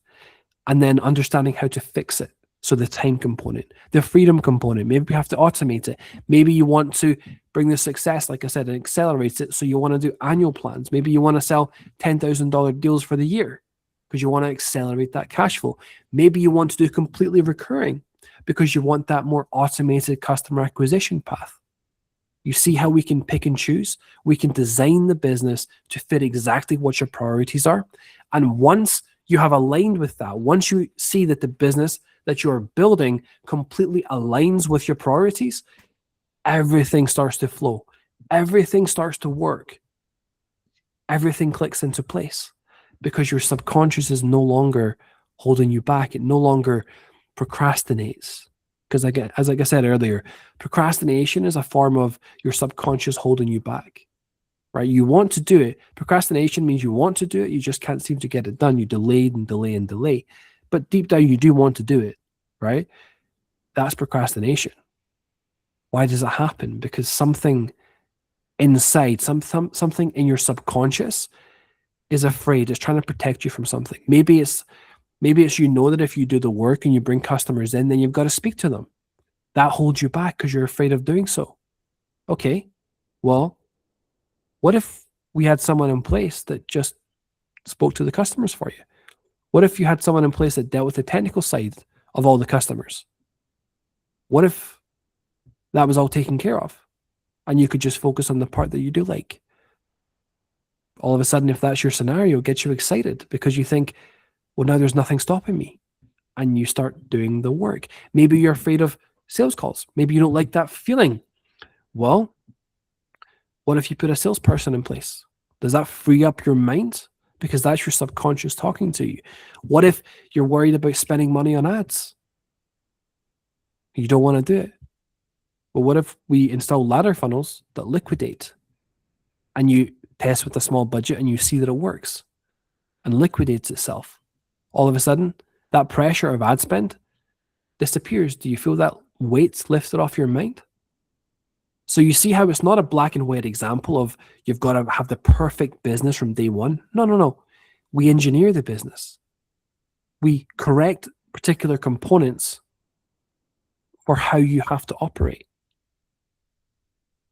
and then understanding how to fix it. So the time component, the freedom component, maybe we have to automate it. Maybe you want to bring the success, like I said, and accelerate it. So you want to do annual plans. Maybe you want to sell $10,000 deals for the year because you want to accelerate that cash flow. Maybe you want to do completely recurring because you want that more automated customer acquisition path. You see how we can pick and choose? We can design the business to fit exactly what your priorities are. And once you have aligned with that, once you see that the business that you're building completely aligns with your priorities, everything starts to flow. Everything starts to work. Everything clicks into place because your subconscious is no longer holding you back. It no longer procrastinates. Because as like I said earlier, procrastination is a form of your subconscious holding you back. Right? You want to do it. Procrastination means you want to do it. You just can't seem to get it done. You delay and delay and delay. But deep down, you do want to do it. Right? That's procrastination. Why does it happen? Because something inside, something in your subconscious is afraid. It's trying to protect you from something. Maybe it's you know that if you do the work and you bring customers in, then you've got to speak to them. That holds you back because you're afraid of doing so. Okay, well, what if we had someone in place that just spoke to the customers for you? What if you had someone in place that dealt with the technical side of all the customers? What if that was all taken care of and you could just focus on the part that you do like? All of a sudden, if that's your scenario, it gets you excited because you think, well, now there's nothing stopping me. And you start doing the work. Maybe you're afraid of sales calls. Maybe you don't like that feeling. Well, what if you put a salesperson in place? Does that free up your mind? because that's your subconscious talking to you. What if you're worried about spending money on ads? You don't want to do it. Well, what if we install ladder funnels that liquidate, and you test with a small budget and you see that it works and liquidates itself? All of a sudden, that pressure of ad spend disappears. Do you feel that weight's lifted off your mind? So you see how it's not a black and white example of you've got to have the perfect business from day one. No. We engineer the business. We correct particular components for how you have to operate.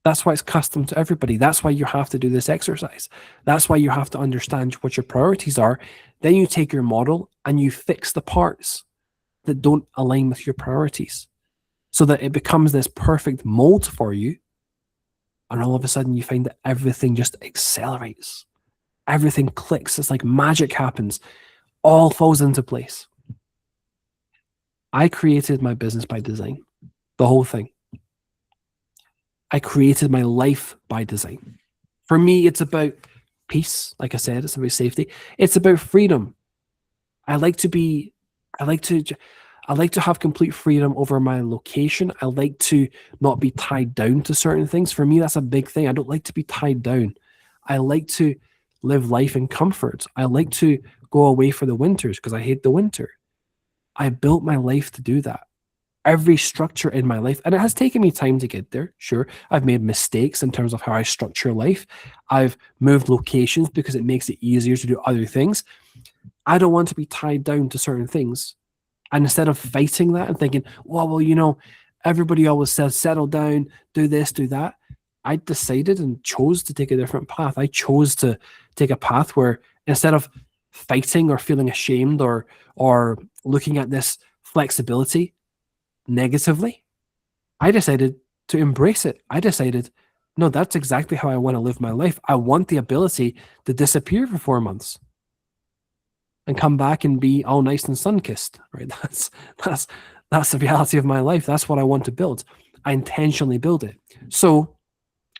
That's why it's custom to everybody. That's why you have to do this exercise. That's why you have to understand what your priorities are. Then you take your model and you fix the parts that don't align with your priorities so that it becomes this perfect mold for you. And all of a sudden you find that everything just accelerates. Everything clicks. It's like magic happens. All falls into place. I created my business by design. The whole thing. I created my life by design. For me, it's about peace. Like I said, it's about safety. It's about freedom. I like to have complete freedom over my location. I like to not be tied down to certain things. For me, that's a big thing. I don't like to be tied down. I like to live life in comfort. I like to go away for the winters because I hate the winter. I built my life to do that. Every structure in my life, and it has taken me time to get there. Sure, I've made mistakes in terms of how I structure life. I've moved locations because it makes it easier to do other things. I don't want to be tied down to certain things. And instead of fighting that and thinking, well, everybody always says, settle down, do this, do that. I decided and chose to take a different path. I chose to take a path where instead of fighting or feeling ashamed or looking at this flexibility negatively, I decided to embrace it. I decided, no, that's exactly how I want to live my life. I want the ability to disappear for 4 months and come back and be all nice and sun-kissed, right? That's the reality of my life. That's what I want to build. I intentionally build it. So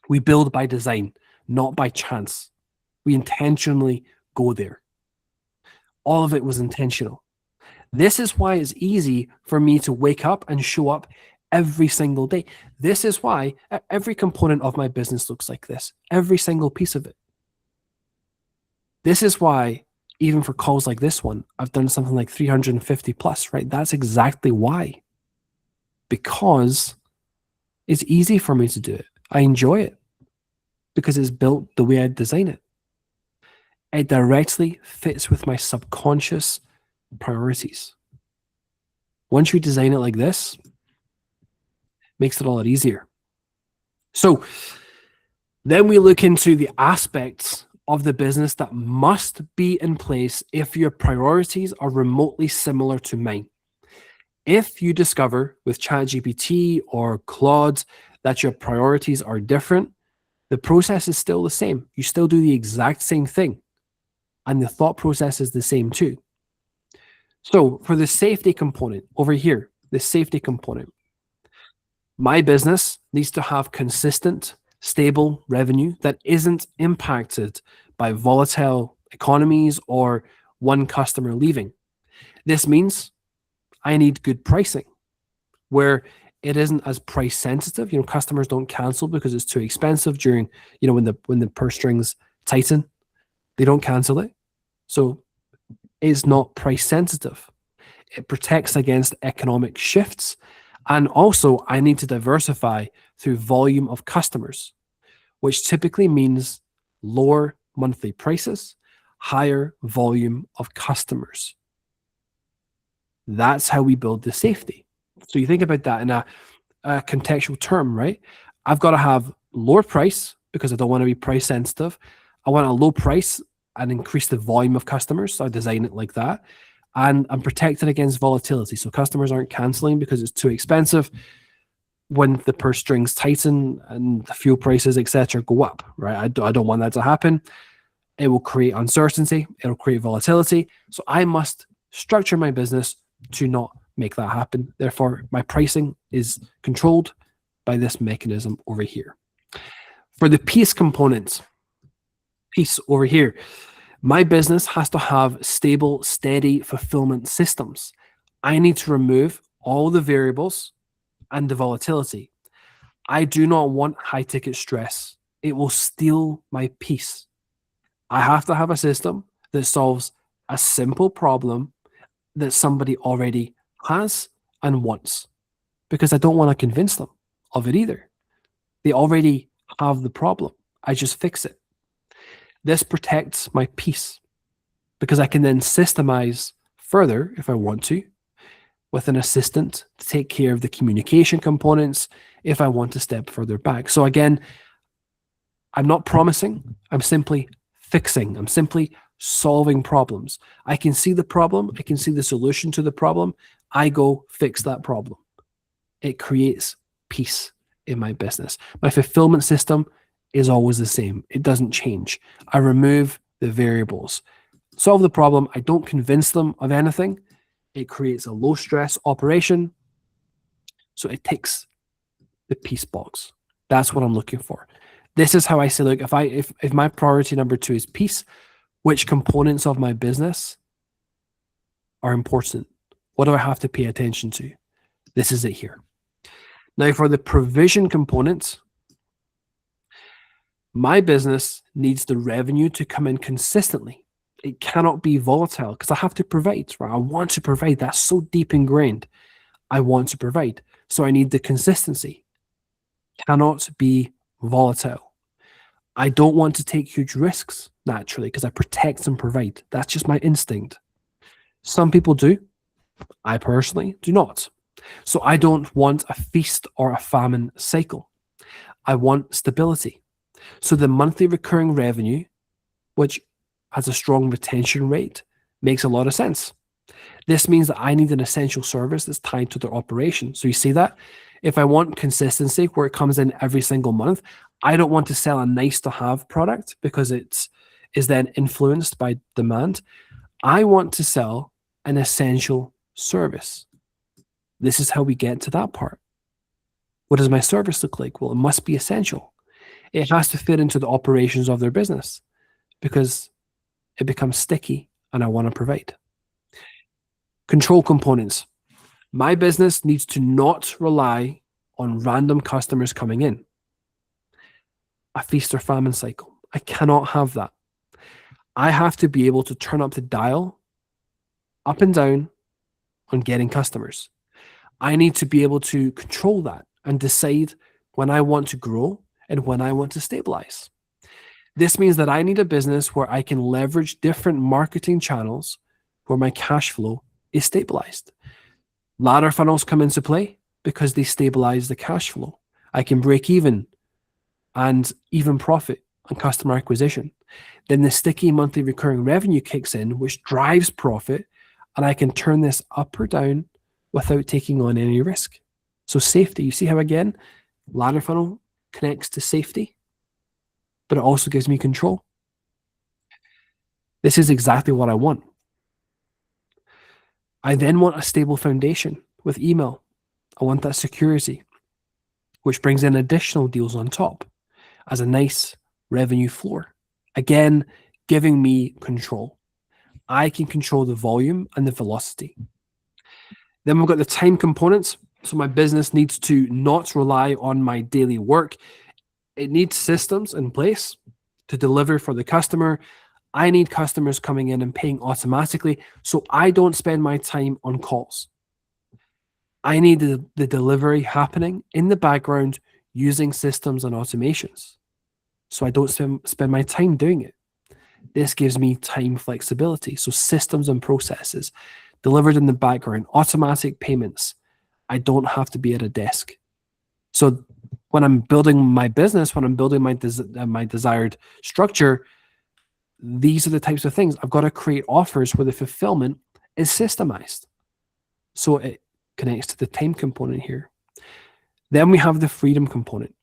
we build by design, not by chance. We intentionally go there. All of it was intentional. This is why it's easy for me to wake up and show up every single day. This is why every component of my business looks like this, every single piece of it. This is why, even for calls like this one, I've done something like 350 plus, right? That's exactly why. Because it's easy for me to do it. I enjoy it because it's built the way I design it. It directly fits with my subconscious priorities. Once you design it like this, it makes it a lot easier. So then we look into the aspects of the business that must be in place if your priorities are remotely similar to mine. If you discover with ChatGPT or Claude that your priorities are different, the process is still the same. You still do the exact same thing. And the thought process is the same too. So for the safety component over here, the safety component, my business needs to have consistent, stable revenue that isn't impacted by volatile economies or one customer leaving. This means I need good pricing where it isn't as price sensitive. Customers don't cancel because it's too expensive during, when the purse strings tighten, they don't cancel it. So it's not price sensitive. It protects against economic shifts. And also I need to diversify through volume of customers, which typically means lower monthly prices, higher volume of customers. That's how we build the safety. So you think about that in a contextual term, right? I've got to have lower price because I don't want to be price sensitive. I want a low price and increase the volume of customers. So I design it like that. And I'm protected against volatility. So customers aren't canceling because it's too expensive. When the purse strings tighten and the fuel prices, etc., go up, right? I don't want that to happen. It will create uncertainty. It'll create volatility. So I must structure my business to not make that happen. Therefore, my pricing is controlled by this mechanism over here. For the piece components, piece over here, My business has to have stable, steady fulfillment systems. I need to remove all the variables and the volatility. I do not want high ticket stress. It will steal my peace. I have to have a system that solves a simple problem that somebody already has and wants, because I don't want to convince them of it either. They already have the problem. I just fix it. This protects my peace because I can then systemize further if I want to with an assistant to take care of the communication components if I want to step further back. So again, I'm not promising, I'm simply fixing, I'm simply solving problems. I can see the problem, I can see the solution to the problem, I go fix that problem. It creates peace in my business. My fulfillment system is always the same. It doesn't change. I remove the variables. Solve the problem. I don't convince them of anything. It creates a low stress operation. So it ticks the peace box. That's what I'm looking for. This is how I say, look, if my priority number 2 is peace, which components of my business are important? What do I have to pay attention to? This is it here. Now, for the provision components, my business needs the revenue to come in consistently. It cannot be volatile because I have to provide, right? I want to provide. That's so deep ingrained. I want to provide. So I need the consistency. Cannot be volatile. I don't want to take huge risks naturally because I protect and provide. That's just my instinct. Some people do. I personally do not. So I don't want a feast or a famine cycle. I want stability. So the monthly recurring revenue, which has a strong retention rate, makes a lot of sense. This means that I need an essential service that's tied to their operation. So you see that? If I want consistency where it comes in every single month, I don't want to sell a nice to have product because it is then influenced by demand. I want to sell an essential service. This is how we get to that part. What does my service look like? Well, it must be essential. It has to fit into the operations of their business because it becomes sticky and I want to provide. Control components. My business needs to not rely on random customers coming in. A feast or famine cycle. I cannot have that. I have to be able to turn up the dial up and down on getting customers. I need to be able to control that and decide when I want to grow and when I want to stabilize. This means that I need a business where I can leverage different marketing channels where my cash flow is stabilized. Ladder funnels come into play because they stabilize the cash flow. I can break even and even profit on customer acquisition. Then the sticky monthly recurring revenue kicks in, which drives profit, and I can turn this up or down without taking on any risk. So safety, you see how again, ladder funnel connects to safety, but it also gives me control. This is exactly what I want. I then want a stable foundation with email. I want that security, which brings in additional deals on top as a nice revenue floor. Again, giving me control. I can control the volume and the velocity. Then we've got the time components. So my business needs to not rely on my daily work. It needs systems in place to deliver for the customer. I need customers coming in and paying automatically, so I don't spend my time on calls. I need the delivery happening in the background using systems and automations, so I don't spend my time doing it. This gives me time flexibility. So systems and processes delivered in the background, automatic payments. I don't have to be at a desk. So when I'm building my business, when I'm building my desired structure, these are the types of things. I've got to create offers where the fulfillment is systemized. So it connects to the time component here. Then we have the freedom component.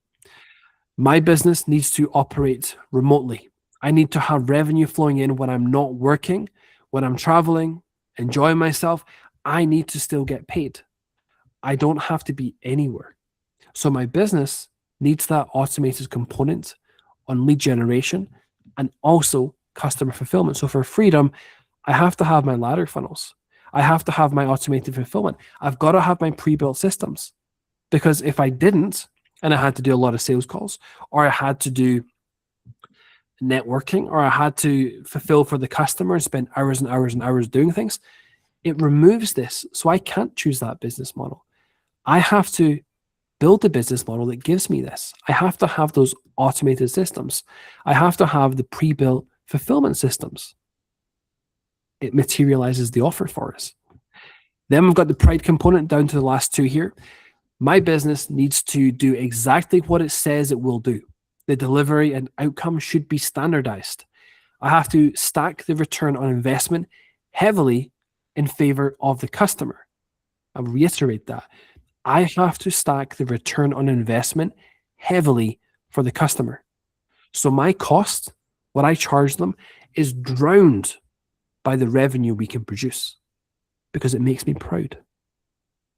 My business needs to operate remotely. I need to have revenue flowing in when I'm not working, when I'm traveling, enjoying myself. I need to still get paid. I don't have to be anywhere. So my business needs that automated component on lead generation and also customer fulfillment. So for freedom, I have to have my ladder funnels. I have to have my automated fulfillment. I've got to have my pre-built systems, because if I didn't, and I had to do a lot of sales calls, or I had to do networking, or I had to fulfill for the customer and spend hours and hours and hours doing things, it removes this. So I can't choose that business model. I have to build a business model that gives me this. I have to have those automated systems. I have to have the pre-built fulfillment systems. It materializes the offer for us. Then we've got the pride component down to the last two here. My business needs to do exactly what it says it will do. The delivery and outcome should be standardized. I have to stack the return on investment heavily in favor of the customer. I'll reiterate that. I have to stack the return on investment heavily for the customer. So my cost, what I charge them, is drowned by the revenue we can produce, because it makes me proud.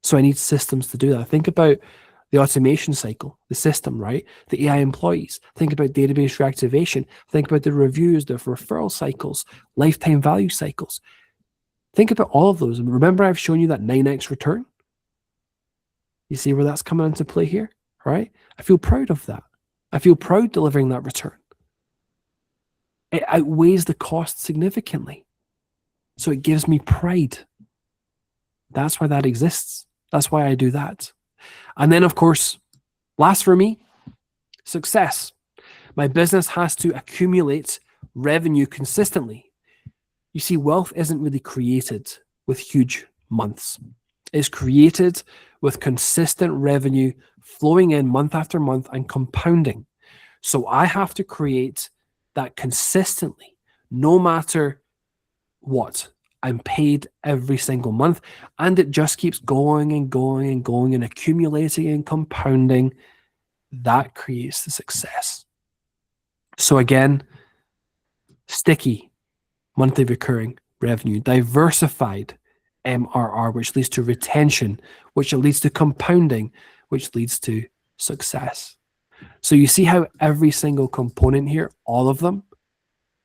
So I need systems to do that. Think about the automation cycle, the system, right? The AI employees. Think about database reactivation. Think about the reviews, the referral cycles, lifetime value cycles. Think about all of those. And remember, I've shown you that 9x return. You see where that's coming into play here, right? I feel proud of that. I feel proud delivering that return. It outweighs the cost significantly. So it gives me pride. That's why that exists. That's why I do that. And then, of course, last for me, success. My business has to accumulate revenue consistently. You see, wealth isn't really created with huge months. It's created with consistent revenue flowing in month after month and compounding. So I have to create that consistently, no matter what. I'm paid every single month, and it just keeps going and going and going and accumulating and compounding. That creates the success. So again, sticky, monthly recurring revenue, diversified MRR, which leads to retention, which leads to compounding, which leads to success. So you see how every single component here, all of them,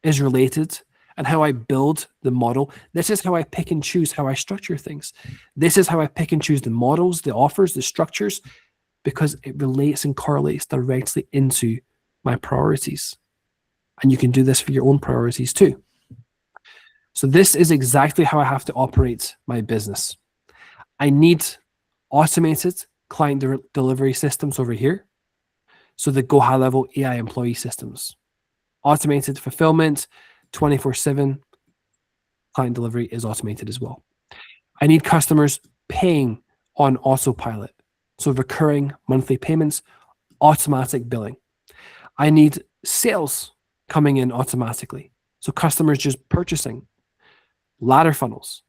is related, and how I build the model. This is how I pick and choose how I structure things. This is how I pick and choose the models, the offers, the structures, because it relates and correlates directly into my priorities. And you can do this for your own priorities too. So this is exactly how I have to operate my business. I need automated client delivery systems over here. So the go high level AI employee systems. Automated fulfillment, 24/7 client delivery is automated as well. I need customers paying on autopilot. So recurring monthly payments, automatic billing. I need sales coming in automatically. So customers just purchasing, ladder funnels,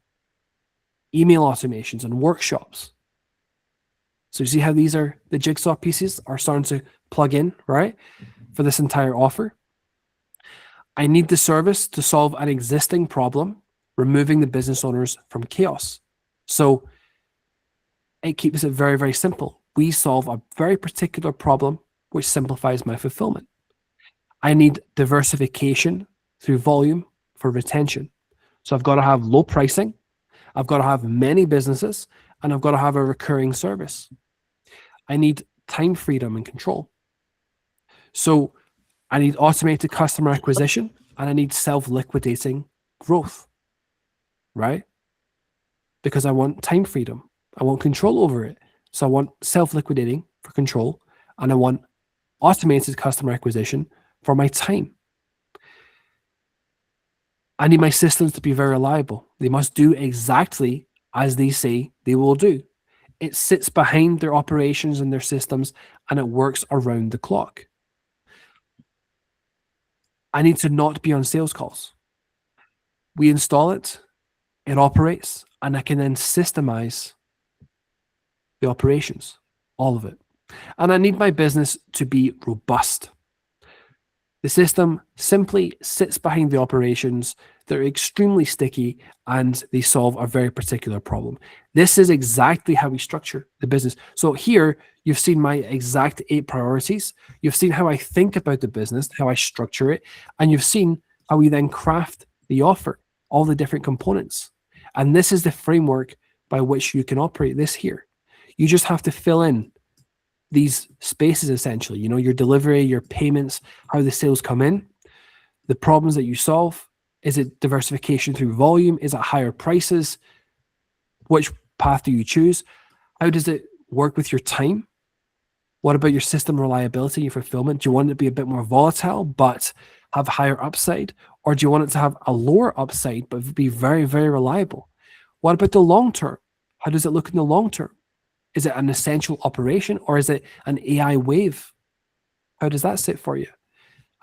email automations, and workshops. So you see how these are the jigsaw pieces are starting to plug in, right, for this entire offer. I need the service to solve an existing problem, removing the business owners from chaos. So it keeps it very, very simple. We solve a very particular problem, which simplifies my fulfillment. I need diversification through volume for retention. So I've got to have low pricing, I've got to have many businesses, and I've got to have a recurring service. I need time freedom and control. So I need automated customer acquisition, and I need self-liquidating growth, right? Because I want time freedom. I want control over it. So I want self-liquidating for control, and I want automated customer acquisition for my time. I need my systems to be very reliable. They must do exactly as they say they will do. It sits behind their operations and their systems, and it works around the clock. I need to not be on sales calls. We install it, it operates, and I can then systemize the operations, all of it. And I need my business to be robust. The system simply sits behind the operations. They're extremely sticky, and they solve a very particular problem. This is exactly how we structure the business. So here, you've seen my exact 8 priorities. You've seen how I think about the business, how I structure it, and you've seen how we then craft the offer, all the different components. And this is the framework by which you can operate this here. You just have to fill in these spaces essentially, your delivery, your payments, how the sales come in, the problems that you solve. Is it diversification through volume? Is it higher prices? Which path do you choose? How does it work with your time? What about your system reliability, your fulfillment? Do you want it to be a bit more volatile but have higher upside? Or do you want it to have a lower upside but be very, very reliable? What about the long term? How does it look in the long term? Is it an essential operation or is it an AI wave? How does that sit for you?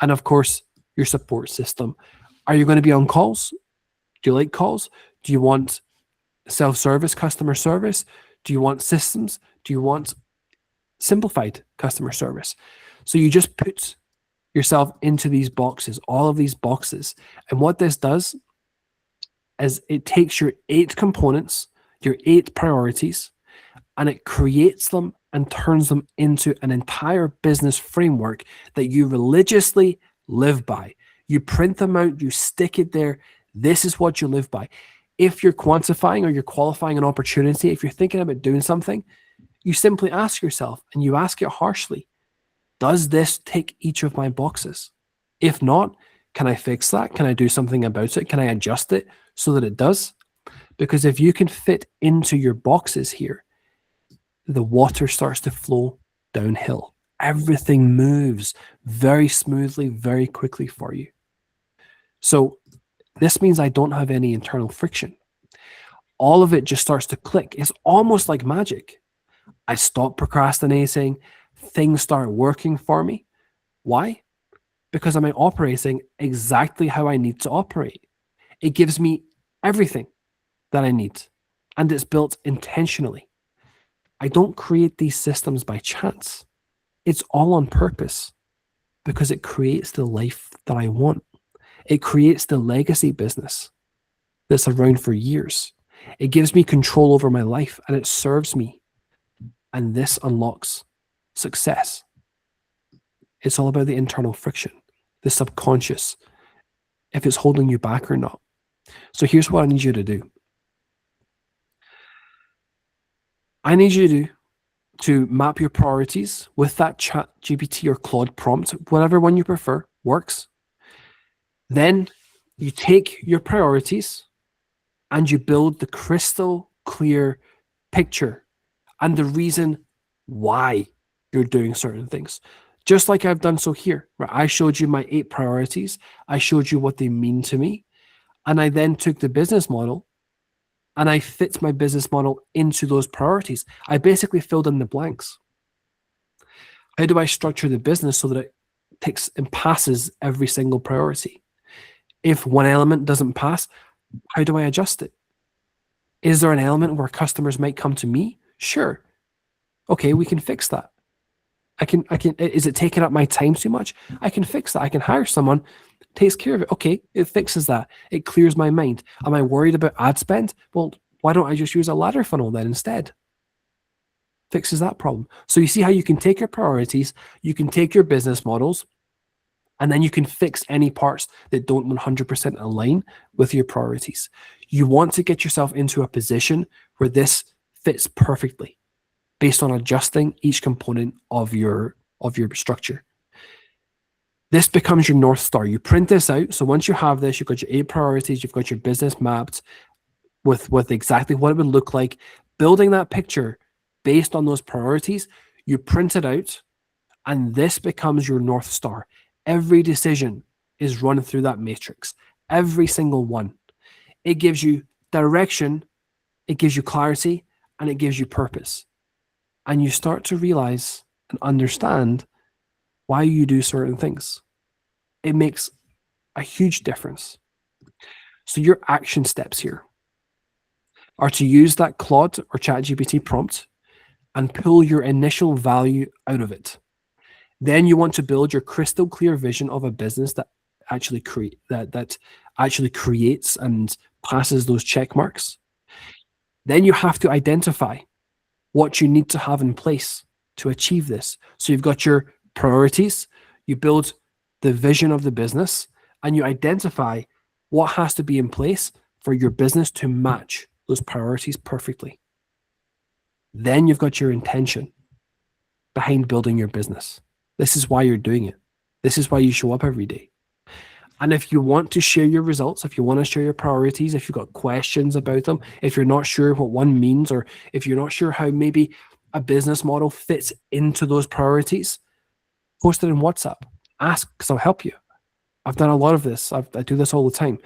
And of course, your support system. Are you going to be on calls? Do you like calls? Do you want self-service customer service? Do you want systems? Do you want simplified customer service? So you just put yourself into these boxes, all of these boxes. And what this does is it takes your 8 components, your 8 priorities, and it creates them and turns them into an entire business framework that you religiously live by. You print them out, you stick it there. This is what you live by. If you're quantifying or you're qualifying an opportunity, if you're thinking about doing something, you simply ask yourself, and you ask it harshly, does this tick each of my boxes? If not, can I fix that? Can I do something about it? Can I adjust it so that it does? Because if you can fit into your boxes here, the water starts to flow downhill. Everything moves very smoothly, very quickly for you. So this means I don't have any internal friction. All of it just starts to click. It's almost like magic. I stop procrastinating. Things start working for me. Why? Because I'm operating exactly how I need to operate. It gives me everything that I need, and it's built intentionally. I don't create these systems by chance. It's all on purpose because it creates the life that I want. It creates the legacy business that's around for years. It gives me control over my life and it serves me. And this unlocks success. It's all about the internal friction, the subconscious, if it's holding you back or not. So here's what I need you to do. I need you to map your priorities with that ChatGPT or Claude prompt, whatever one you prefer works. Then you take your priorities and you build the crystal clear picture and the reason why you're doing certain things. Just like I've done so here, where I showed you my 8 priorities. I showed you what they mean to me. And I then took the business model and I fit my business model into those priorities. I basically filled in the blanks. How do I structure the business so that it ticks and passes every single priority? If one element doesn't pass, how do I adjust it? Is there an element where customers might come to me? Sure. Okay, we can fix that. Is it taking up my time too much? I can fix that. I can hire someone, takes care of it. Okay, it fixes that. It clears my mind. Am I worried about ad spend? Well, why don't I just use a ladder funnel then instead? Fixes that problem. So you see how you can take your priorities, you can take your business models, and then you can fix any parts that don't 100% align with your priorities. You want to get yourself into a position where this fits perfectly based on adjusting each component of your structure. This becomes your North Star. You print this out. So once you have this, you've got your 8 priorities, you've got your business mapped with exactly what it would look like. Building that picture based on those priorities, you print it out, and this becomes your North Star. Every decision is run through that matrix. Every single one. It gives you direction, it gives you clarity, and it gives you purpose. And you start to realize and understand why you do certain things. It makes a huge difference. So your action steps here are to use that Claude or ChatGPT prompt and pull your initial value out of it. Then you want to build your crystal clear vision of a business that actually creates and passes those check marks. Then you have to identify what you need to have in place to achieve this. So you've got your priorities, you build the vision of the business, and you identify what has to be in place for your business to match those priorities perfectly. Then you've got your intention behind building your business. This is why you're doing it. This is why you show up every day. And if you want to share your results, if you want to share your priorities, if you've got questions about them, if you're not sure what one means, or if you're not sure how maybe a business model fits into those priorities, post it in WhatsApp. Ask, because I'll help you. I've done a lot of this. I do this all the time.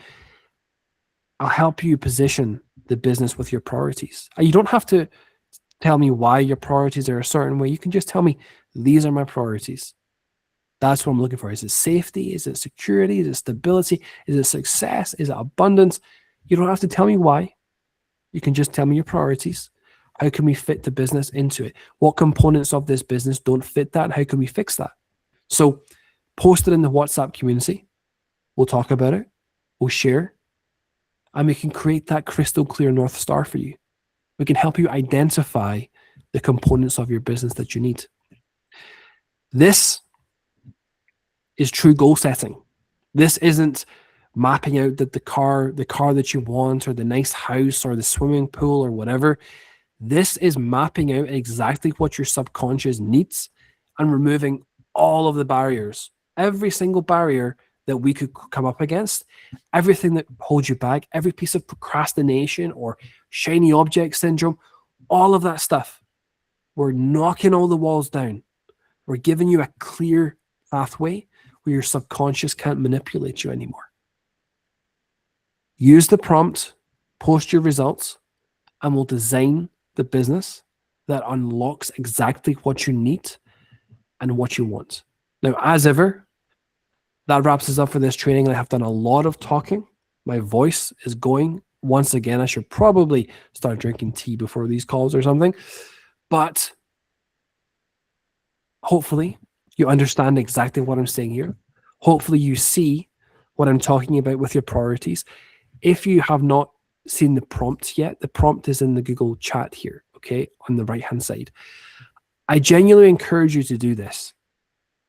I'll help you position the business with your priorities. You don't have to tell me why your priorities are a certain way. You can just tell me, these are my priorities. That's what I'm looking for. Is it safety? Is it security? Is it stability? Is it success? Is it abundance? You don't have to tell me why. You can just tell me your priorities. How can we fit the business into it? What components of this business don't fit that? How can we fix that? So post it in the WhatsApp community. We'll talk about it. We'll share. And we can create that crystal clear North Star for you. We can help you identify the components of your business that you need. This is true goal setting. This isn't mapping out that the car that you want, or the nice house, or the swimming pool, or whatever. This is mapping out exactly what your subconscious needs and removing all of the barriers, every single barrier that we could come up against, everything that holds you back, every piece of procrastination or shiny object syndrome, all of that stuff. We're knocking all the walls down. We're giving you a clear pathway where your subconscious can't manipulate you anymore. Use the prompt, post your results, and we'll design the business that unlocks exactly what you need and what you want. Now, as ever, that wraps us up for this training. I have done a lot of talking. My voice is going. Once again, I should probably start drinking tea before these calls or something. But hopefully you understand exactly what I'm saying here. Hopefully you see what I'm talking about with your priorities. If you have not seen the prompt yet, the prompt is in the Google chat here, okay, on the right-hand side. I genuinely encourage you to do this.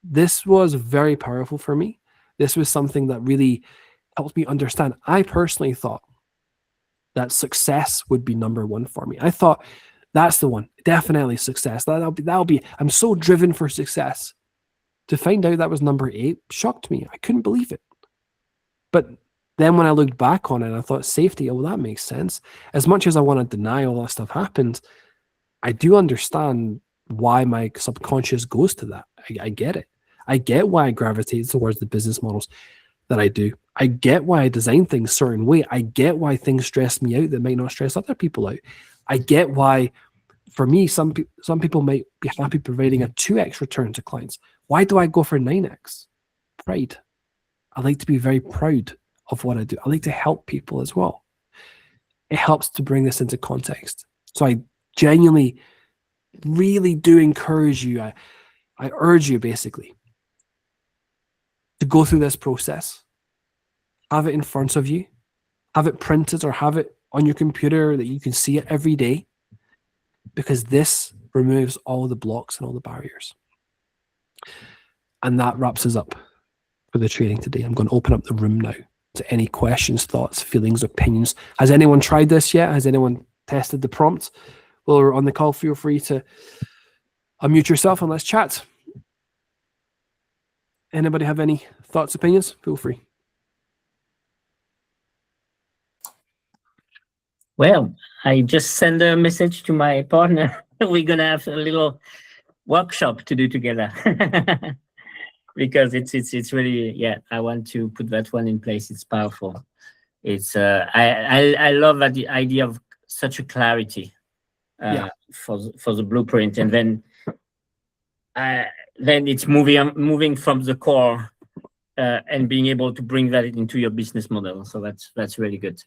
This was very powerful for me. This was something that really helped me understand. I personally thought that success would be number one for me. I thought that's the one, definitely success. That'll be. I'm so driven for success. To find out that was number 8 shocked me. I couldn't believe it. But then when I looked back on it, I thought safety. Oh, that makes sense. As much as I want to deny all that stuff happened, I do understand why my subconscious goes to that. I get it. I get why I gravitate towards the business models that I do. I get why I design things a certain way. I get why things stress me out that might not stress other people out. I get why, for me, some people might be happy providing a 2x return to clients. Why do I go for 9x? Pride. I like to be very proud of what I do. I like to help people as well. It helps to bring this into context. So I genuinely, really do encourage you. I urge you basically to go through this process. Have it in front of you. Have it printed or have it on your computer that you can see it every day, because this removes all the blocks and all the barriers. And that wraps us up for the training today. I'm going to open up the room now to any questions, thoughts, feelings, opinions. Has anyone tried this yet? Has anyone tested the prompt? While we're on the call, feel free to unmute yourself and let's chat. Anybody have any thoughts, opinions? Feel free. Well, I just sent a message to my partner. We're going to have a little workshop to do together. Because it's really, yeah, I want to put that one in place. It's powerful. It's I love that the idea of such a clarity for the blueprint, and then it's moving from the core and being able to bring that into your business model. So that's really good.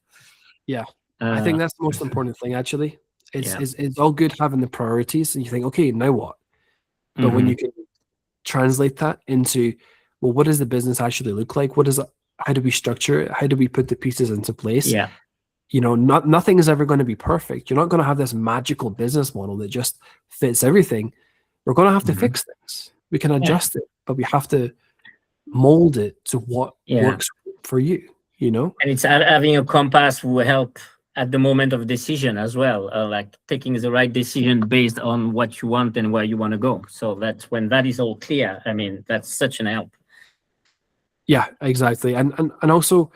Yeah, I think that's the most important thing. Actually, it's all good having the priorities, and you think, okay, now what? But when you can translate that into, well, what does the business actually look like? How do we structure it? How do we put the pieces into place? Yeah. You know, nothing is ever going to be perfect. You're not going to have this magical business model that just fits everything. We're going to have to fix things. We can adjust it, but we have to mold it to what works for you, you know? And it's having a compass will help at the moment of decision as well, like taking the right decision based on what you want and where you want to go. So that's when that is all clear. I mean, that's such an help. Yeah, exactly. And also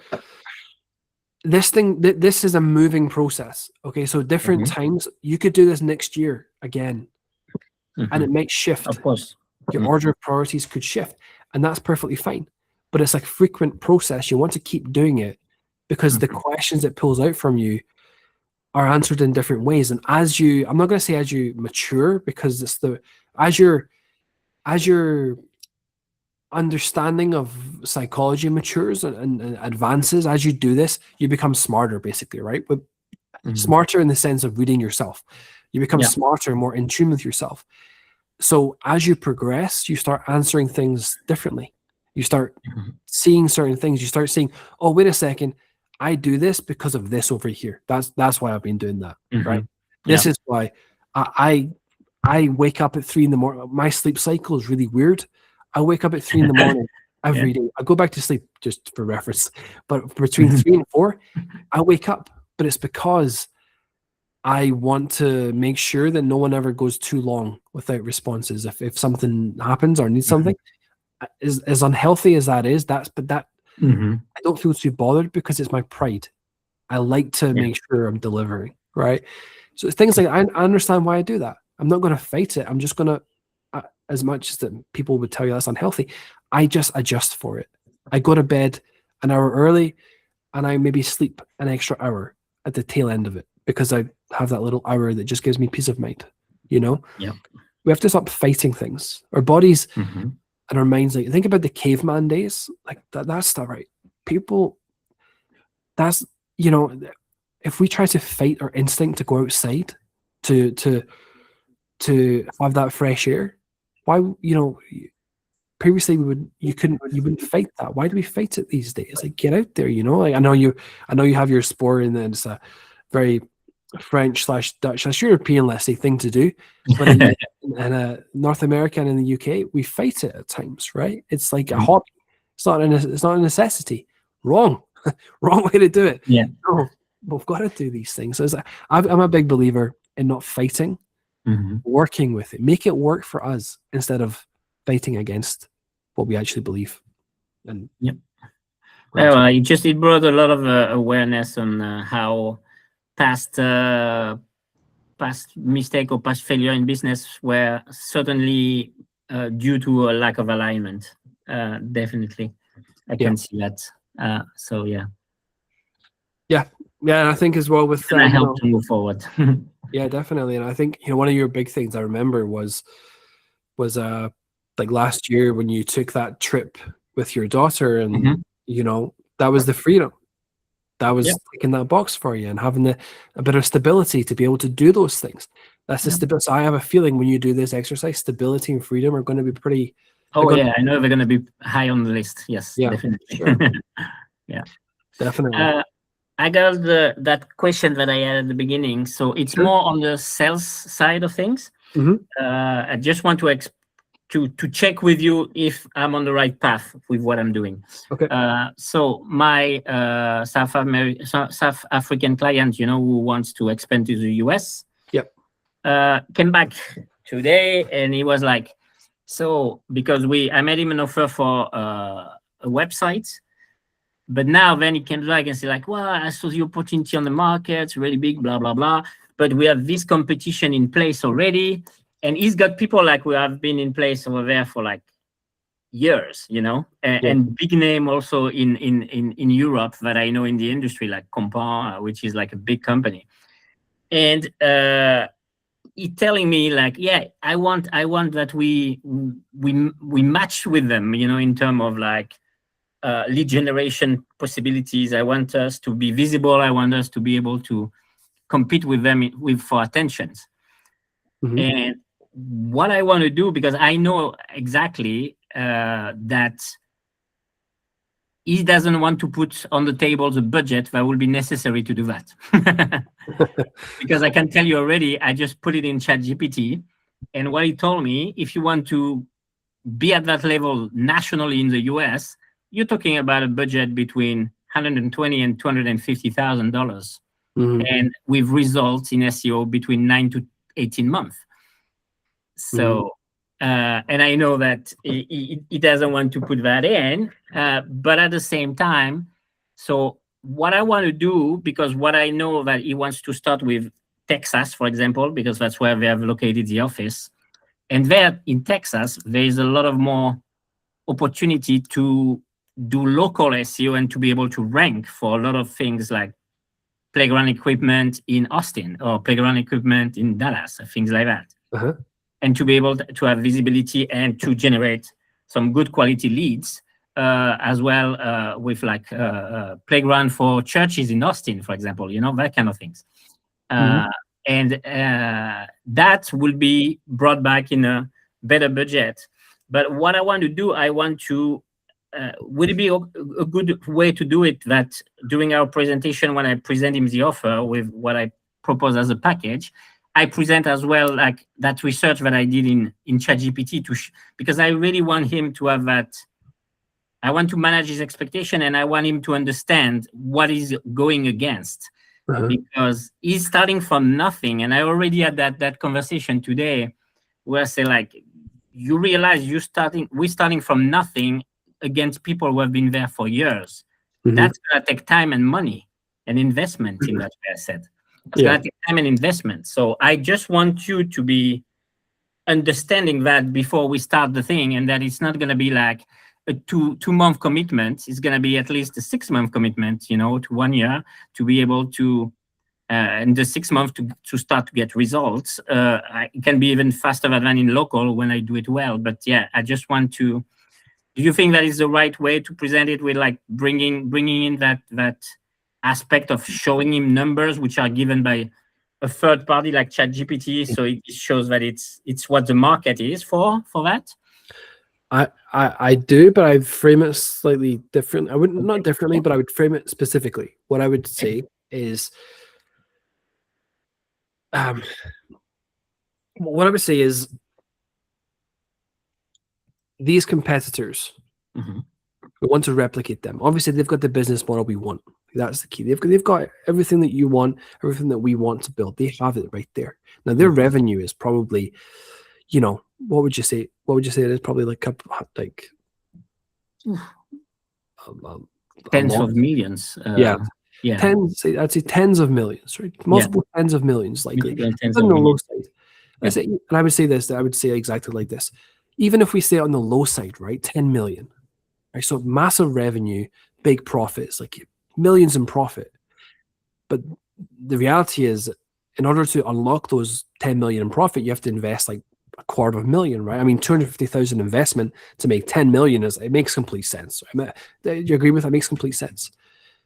this thing, this is a moving process. Okay, so different times, you could do this next year again, and it might shift. Of course. Your order of priorities could shift, and that's perfectly fine. But it's like a frequent process. You want to keep doing it because the questions it pulls out from you are answered in different ways. And as you, I'm not going to say as you mature, because it's as your understanding of psychology matures and advances, as you do this, you become smarter, basically, right? But smarter in the sense of reading yourself. You become smarter and more in tune with yourself. So as you progress, you start answering things differently. You start seeing certain things. You start saying, oh, wait a second, I do this because of this over here. That's why I've been doing that, right? This is why I wake up at 3 in the morning. My sleep cycle is really weird. I wake up at 3 in the morning every day. I go back to sleep just for reference, but between 3 and 4, I wake up. But it's because I want to make sure that no one ever goes too long without responses. If something happens or needs something, as unhealthy as that is, I don't feel too bothered because it's my pride. I like to make sure I'm delivering, right? So things like I understand why I do that. I'm not going to fight it. I'm just going to, as much as that people would tell you that's unhealthy, I just adjust for it. I go to bed an hour early and I maybe sleep an extra hour at the tail end of it because I have that little hour that just gives me peace of mind, you know? Yeah. We have to stop fighting things. Our bodies and our minds, like think about the caveman days, like that's stuff, right? People, that's, you know, if we try to fight our instinct to go outside to have that fresh air, why, you know, previously you wouldn't fight that. Why do we fight it these days? Like get out there, you know. Like I know you have your sport and then it's a very French/Dutch/European, let's say, thing to do. But in North America and in the UK, we fight it at times, right? It's like a hobby. It's not a necessity. Wrong way to do it. Yeah. No, we've got to do these things. So I'm a big believer in not fighting, working with it. Make it work for us instead of fighting against what we actually believe. And well, it brought a lot of awareness on how past mistake or past failure in business were certainly due to a lack of alignment. Definitely, I can see that. So yeah. I think as well with that helped to move forward. Yeah, definitely. And I think one of your big things I remember was like last year when you took that trip with your daughter, and that was the freedom. That was ticking that box for you and having a bit of stability to be able to do those things. That's the stability. So I have a feeling when you do this exercise, stability and freedom are going to be pretty. Oh yeah, I know they're going to be high on the list. Yes, definitely. Sure. Yeah, definitely. I got that question that I had at the beginning. So it's more on the sales side of things. I just want to check with you if I'm on the right path with what I'm doing. Okay. So my South African client, who wants to expand to the US, came back today and he was like, so because I made him an offer for a website, but now then he came back and said like, well, I saw the opportunity on the market, it's really big, blah, blah, blah. But we have this competition in place already. And he's got people like who have been in place over there for like years, and big name also in Europe that I know in the industry, like Compan, which is like a big company. And he's telling me like, yeah, I want that we match with them, in terms of like lead generation possibilities. I want us to be visible. I want us to be able to compete with them for attentions. And what I want to do, because I know exactly that he doesn't want to put on the table the budget that will be necessary to do that. Because I can tell you already, I just put it in ChatGPT, and what he told me, if you want to be at that level nationally in the US, you're talking about a budget between $120,000 and $250,000, and with results in SEO between 9 to 18 months. So, and I know that he doesn't want to put that in, but at the same time, so what I want to do, because what I know that he wants to start with Texas, for example, because that's where they have located the office. And there in Texas, there is a lot of more opportunity to do local SEO and to be able to rank for a lot of things like playground equipment in Austin or playground equipment in Dallas, things like that. And to be able to have visibility and to generate some good quality leads as well with like playground for churches in Austin, for example, that kind of things. And that will be brought back in a better budget. But what I want to do, I want to, would it be a good way to do it that during our presentation, when I present him the offer with what I propose as a package, I present as well like that research that I did in ChatGPT because I really want him to have that. I want to manage his expectation and I want him to understand what he's going against. Because he's starting from nothing. And I already had that conversation today where I say, like, you realize we're starting from nothing against people who have been there for years. That's going to take time and money and investment in that way, I said. It's going to take time and investment. So I just want you to be understanding that before we start the thing, and that it's not going to be like a two-month commitment. It's going to be at least a 6-month commitment, to 1 year to be able to, in the 6 months to start to get results. It can be even faster than in local when I do it well. But yeah, I just want to. Do you think that is the right way to present it with like bringing in that aspect of showing him numbers which are given by a third party like ChatGPT, so it shows that it's what the market is for that? I do, but I frame it slightly different. I wouldn't, not differently, but I would frame it specifically. What I would say is, these competitors, we want to replicate them. Obviously, they've got the business model we want. That's the key. They've got everything that you want, everything that we want to build. They have it right there. Now, their revenue is probably, what would you say? What would you say it is? Probably like tens of millions. I'd say tens of millions, right? Multiple tens of millions, likely. On the low side. And I would say this. I would say exactly like this. Even if we say on the low side, right, 10 million, right? So massive revenue, big profits, like millions in profit. But the reality is, in order to unlock those 10 million in profit, you have to invest like $250,000, right? I mean, 250,000 investment to make 10 million it makes complete sense. Do you agree with that? It makes complete sense.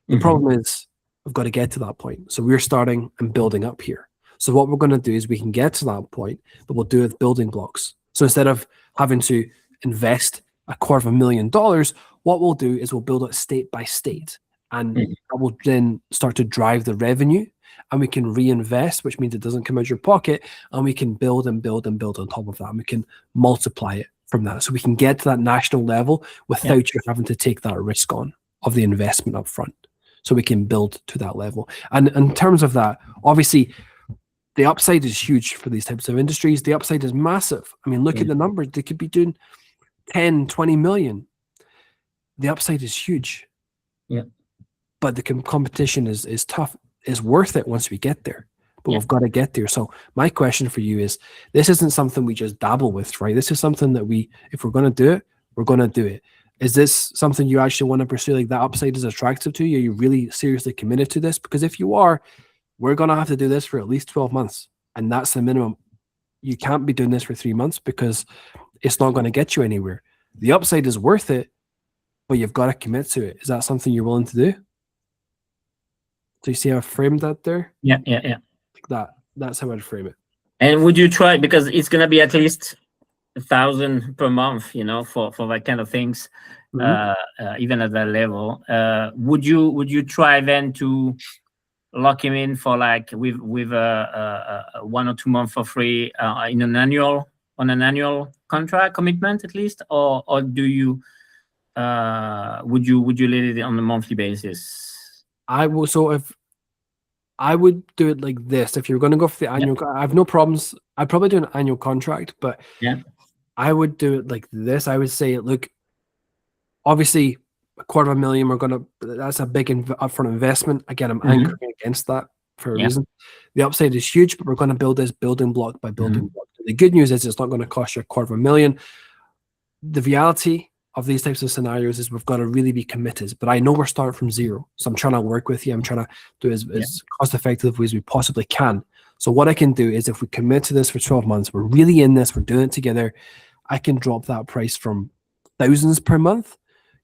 The problem is we've got to get to that point. So we're starting and building up here. So what we're going to do is we can get to that point, but we'll do it with building blocks. So instead of having to invest $250,000, what we'll do is we'll build it state by state, and that will then start to drive the revenue, and we can reinvest, which means it doesn't come out of your pocket, and we can build and build and build on top of that, and we can multiply it from that. So we can get to that national level without you having to take that risk on of the investment up front. So we can build to that level. And in terms of that, obviously, the upside is huge for these types of industries. The upside is massive. I mean, look at the numbers. They could be doing 10, 20 million. The upside is huge. Yeah. But the competition is tough. It's worth it once we get there. But we've got to get there. So my question for you is, this isn't something we just dabble with, right? This is something that if we're going to do it, we're going to do it. Is this something you actually want to pursue? Like, that upside is attractive to you? Are you really seriously committed to this? Because if you are, we're going to have to do this for at least 12 months. And that's the minimum. You can't be doing this for 3 months because it's not going to get you anywhere. The upside is worth it, but you've got to commit to it. Is that something you're willing to do? Do you see how I framed that there? Yeah. Like that. That's how I'd frame it. And would you try, because it's going to be at least 1,000 per month, for that kind of things, even at that level. Would you try then to lock him in for like with 1 or 2 months for free on an annual contract commitment at least, or do you would you let it on a monthly basis? I will. So if I would do it like this, if you're going to go for the annual, I have no problems. I'd probably do an annual contract, but I would do it like this. I would say, look, obviously, $250,000. We're gonna. That's a big upfront investment. Again, I'm anchoring against that for a reason. The upside is huge, but we're going to build this building block by building block. The good news is it's not going to cost you $250,000. The reality of these types of scenarios is we've got to really be committed. But I know we're starting from zero, so I'm trying to work with you. I'm trying to do it as cost effectively as we possibly can. So what I can do is, if we commit to this for 12 months, we're really in this, we're doing it together, I can drop that price from thousands per month.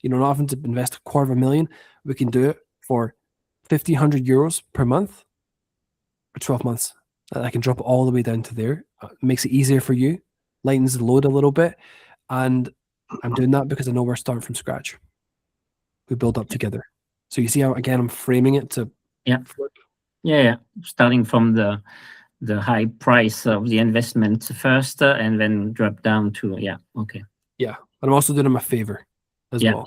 Not having to invest $250,000. We can do it for 1,500 euros per month for 12 months. I can drop it all the way down to there. It makes it easier for you, lightens the load a little bit. And I'm doing that because I know we're starting from scratch. We build up together. So you see how, again, I'm framing it to starting from the high price of the investment first, and then drop down to but I'm also doing them a favor as well.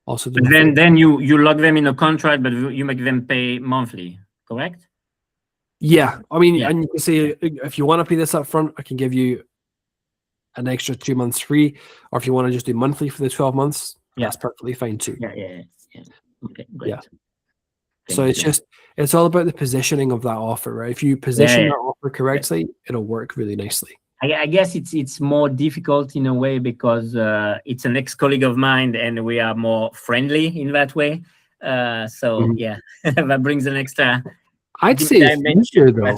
Also doing then you lock them in a contract, but you make them pay monthly, correct? I mean, and you can say, if you want to pay this up front, I can give you an extra 2 months free, or if you want to just do monthly for the 12 months, that's perfectly fine too. Okay, great. So it's all about the positioning of that offer, right? If you position that offer correctly, it'll work really nicely. I guess it's more difficult in a way because it's an ex-colleague of mine, and we are more friendly in that way. That brings an extra. I'd say it's easier though.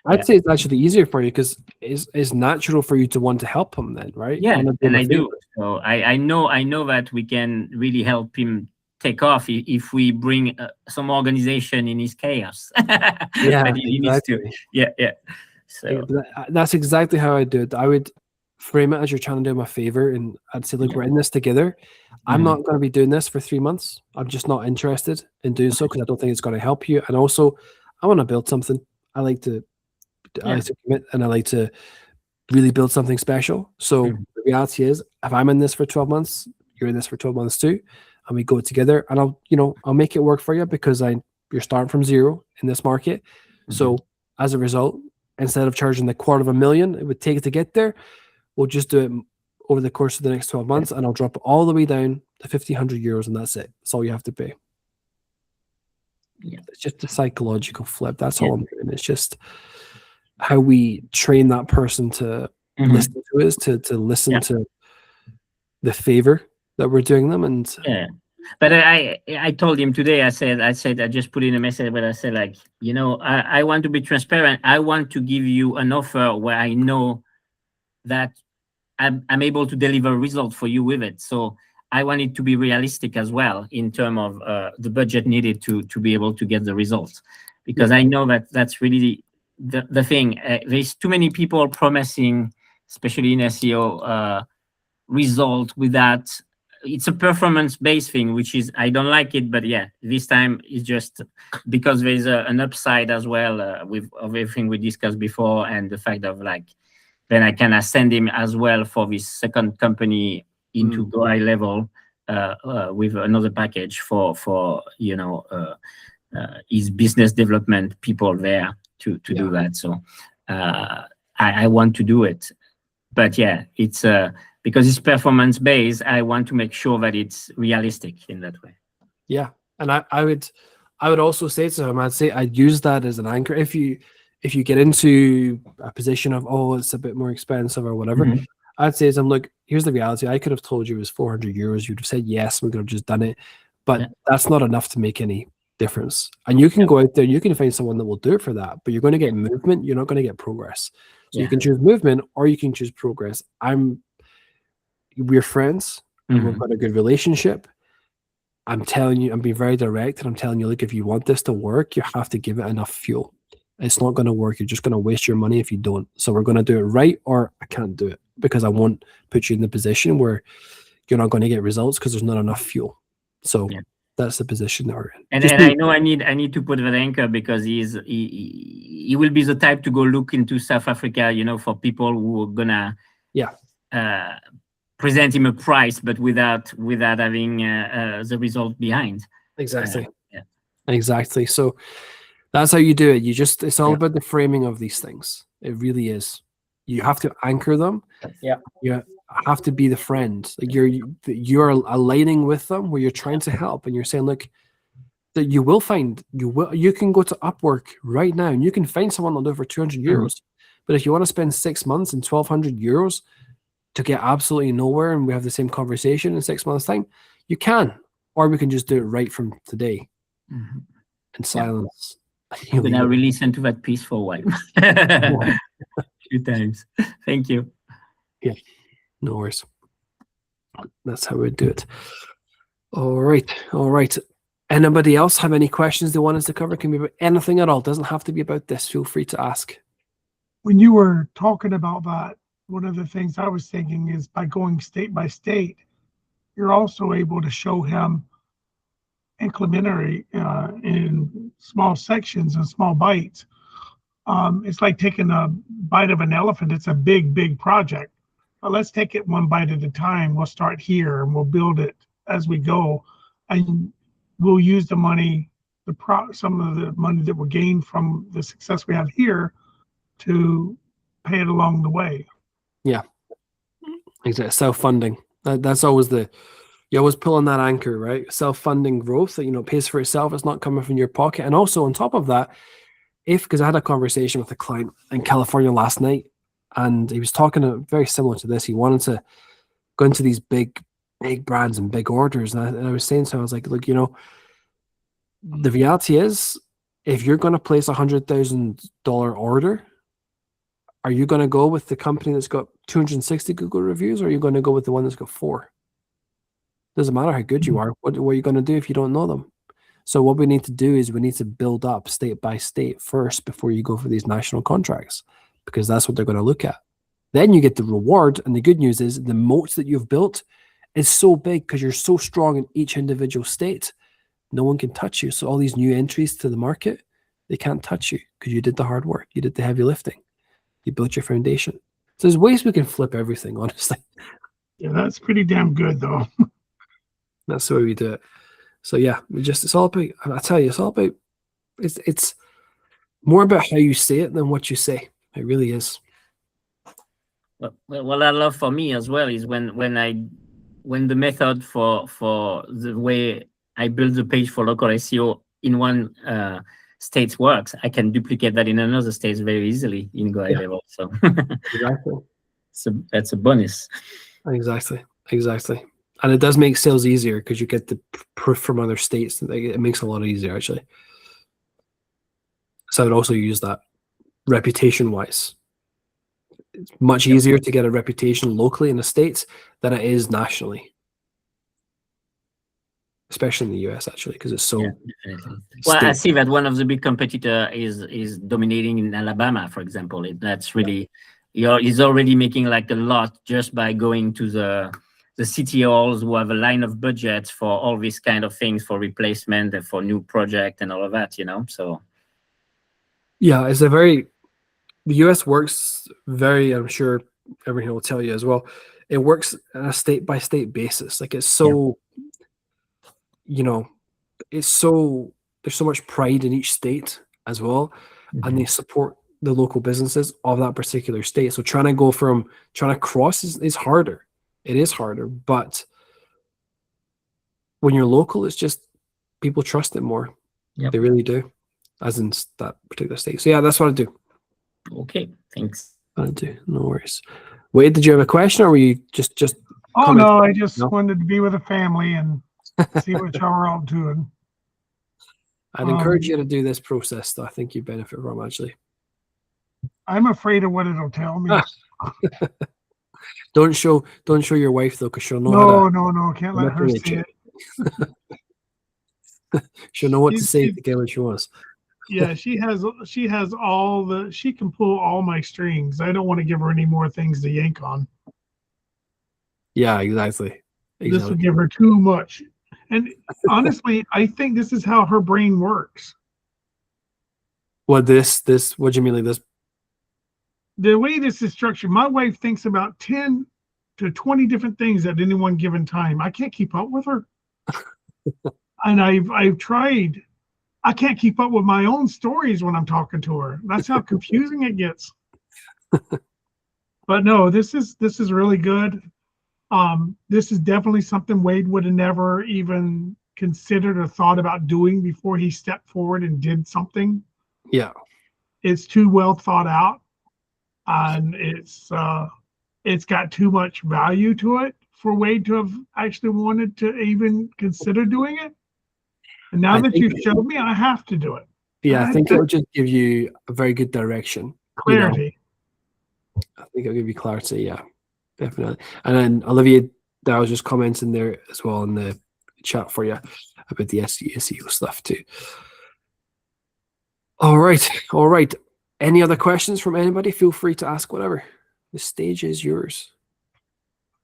I'd say it's actually easier for you because it's natural for you to want to help him then, right? And I do. So I know that we can really help him take off if we bring some organization in his chaos. Exactly. So that's exactly how I do it. I would frame it as you're trying to do him a favor, and I'd say, look, we're in this together. I'm not going to be doing this for 3 months. I'm just not interested in doing so because I don't think it's going to help you. And also, I want to build something. I like to commit, and I like to really build something special. So the reality is, if I'm in this for 12 months, you're in this for 12 months too, and we go together, and I'll make it work for you because you're starting from zero in this market. So as a result, instead of charging the $250,000 it would take to get there, we'll just do it over the course of the next 12 months, and I'll drop it all the way down to 1,500 euros, and that's it. That's all you have to pay. It's just a psychological flip. That's all I'm doing. It's just how we train that person to listen to us, to listen to the favor that we're doing them. And but I told him today, I said I just put in a message, but I said, like, I want to be transparent. I want to give you an offer where I know that I'm able to deliver results for you with it. So I want it to be realistic as well in terms of the budget needed to be able to get the results, because I know that that's really the thing. There's too many people promising, especially in SEO, result with that. It's a performance-based thing, which is, I don't like it, but this time it's just because there's an upside as well with everything we discussed before, and the fact of, like, then I can ascend him as well for this second company into go high level with another package for his business development people there to do that. So I want to do it, but it's because it's performance based. I want to make sure that it's realistic in that way. Yeah, and I would also say to him, I'd use that as an anchor. If you get into a position of, it's a bit more expensive or whatever, I'd say to him, look, here's the reality. I could have told you it was 400 euros. You'd have said yes, we could have just done it. But that's not enough to make any difference. And you can go out there, you can find someone that will do it for that, but you're going to get movement. You're not going to get progress. So you can choose movement or you can choose progress. We're friends. And we've got a good relationship. I'm telling you, I'm being very direct, and I'm telling you, look, if you want this to work, you have to give it enough fuel. It's not going to work. You're just going to waste your money if you don't. So we're going to do it right, or I can't do it because I won't put you in the position where you're not going to get results because there's not enough fuel. So that's the position that we're in. And I know I need to put that anchor because he will be the type to go look into South Africa, for people who are gonna present him a price, but without having the result behind. Exactly. Yeah. Exactly. So that's how you do it. It's all about the framing of these things. It really is. You have to anchor them. Yeah. You have to be the friend. Like you're aligning with them where you're trying to help, and you're saying, look, that you can go to Upwork right now and you can find someone that'll do it for 200 euros. But if you want to spend 6 months and 1,200 euros to get absolutely nowhere, and we have the same conversation in 6 months' time, you can. Or we can just do it right from today in silence. I'm going to re-listen to that piece for a while. 2 times. Thank you. Yeah, no worries. That's how we do it. All right. Anybody else have any questions they want us to cover? Can be about anything at all. Doesn't have to be about this. Feel free to ask. When you were talking about that, one of the things I was thinking is by going state by state, you're also able to show him incrementally in small sections and small bites. It's like taking a bite of an elephant. It's a big project. But let's take it one bite at a time. We'll start here and we'll build it as we go. And we'll use the money, some of the money that we gain from the success we have here to pay it along the way. Yeah, exactly. Self-funding. That's always you always pull on that anchor, right? Self-funding growth that pays for itself. It's not coming from your pocket. And also on top of that, because I had a conversation with a client in California last night, and he was talking very similar to this. He wanted to go into these big brands and big orders, and I was saying to him, I was like, look, the reality is, if you're going to place $100,000 order, are you going to go with the company that's got 260 Google reviews, or are you going to go with the one that's got 4? Doesn't matter how good you are. What are you going to do if you don't know them? So what we need to do is we need to build up state by state first before you go for these national contracts, because that's what they're going to look at. Then you get the reward, and the good news is the moats that you've built is so big because you're so strong in each individual state. No one can touch you. So all these new entries to the market, they can't touch you because you did the hard work. You did the heavy lifting. You built your foundation. So there's ways we can flip everything, honestly. Yeah, that's pretty damn good, though. That's the way we do it. So yeah, it's all about, I tell you, it's more about how you say it than what you say. It really is. Well, what I love for me as well is when the method for the way I build the page for local SEO in one state works, I can duplicate that in another state very easily in Go High Level. So exactly. So that's a bonus. Exactly. And it does make sales easier because you get the proof from other states. It makes it a lot easier, actually. So I would also use that reputation-wise. It's much easier to get a reputation locally in the States than it is nationally. Especially in the US, actually, because it's so... Well, I see that one of the big competitor is dominating in Alabama, for example. That's really... He's already making like a lot just by going to the city halls who have a line of budget for all these kind of things, for replacement and for new project and all of that, so... Yeah, the US works very, I'm sure everyone will tell you as well, it works on a state-by-state basis. Like, it's so, there's so much pride in each state as well, and they support the local businesses of that particular state. So trying to cross is harder. It is harder, but when you're local, it's just people trust it more. They really do, as in that particular state. So yeah, that's what I do. Okay, thanks. I do. No worries. Wade, did you have a question, or were you just? Oh no, I just wanted to be with a family and see what y'all are all doing. I'd encourage you to do this process, though. I think you benefit from, actually. I'm afraid of what it'll tell me. Don't show your wife, though, because she'll know. No, can't let her see it. She'll know what to say to get what she wants. Yeah, she has she can pull all my strings. I don't want to give her any more things to yank on. Yeah, exactly. This would give her too much. And honestly, I think this is how her brain works. What do you mean, like this? The way this is structured, my wife thinks about 10 to 20 different things at any one given time. I can't keep up with her. And I've tried. I can't keep up with my own stories when I'm talking to her. That's how confusing it gets. But no, this is really good. This is definitely something Wade would have never even considered or thought about doing before he stepped forward and did something. Yeah. It's too well thought out, and it's got too much value to it for Wade to have actually wanted to even consider doing it. And now that you showed me, I have to do it. Yeah, I think it'll just give you a very good direction. Clarity. I think it'll give you clarity, yeah, definitely. And then Olivia, I was just commenting there as well in the chat for you about the SEO stuff too. All right. Any other questions from anybody? Feel free to ask whatever. The stage is yours.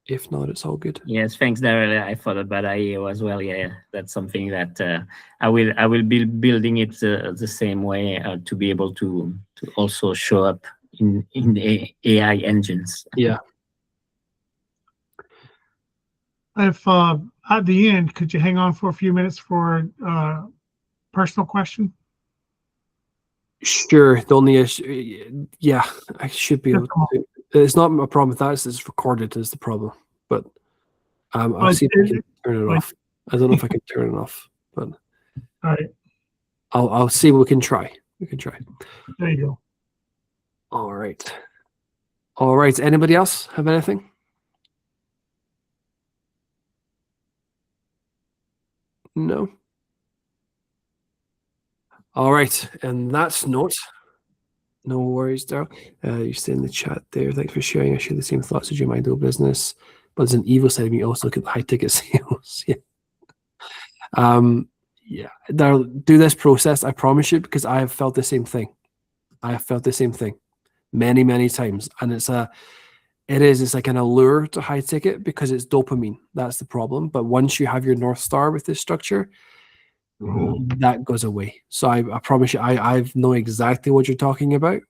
If not, it's all good. Yes, thanks, Daryl. I thought about IEO as well. Yeah, that's something that I will be building it the same way to be able to also show up in the AI engines. Yeah. If at the end, could you hang on for a few minutes for personal question? Sure. The only issue, yeah, I should be able to. It's not a problem with that. It's recorded is the problem. But I'll see if I can turn it off. I don't know if I can turn it off, but all right. I'll see. We can try. There you go. All right. Anybody else have anything? No. All right. And that's note. No worries, Daryl. You stay in the chat there. Thanks for sharing. I share the same thoughts as you. My dual business, but there's an evil side of me. Also look at the high ticket sales. Yeah. Yeah. Daryl, do this process. I promise you, because I have felt the same thing. Many, many times, and it's like an allure to high ticket because it's dopamine. That's the problem. But once you have your North Star with this structure, that goes away. So I promise you, I know exactly what you're talking about.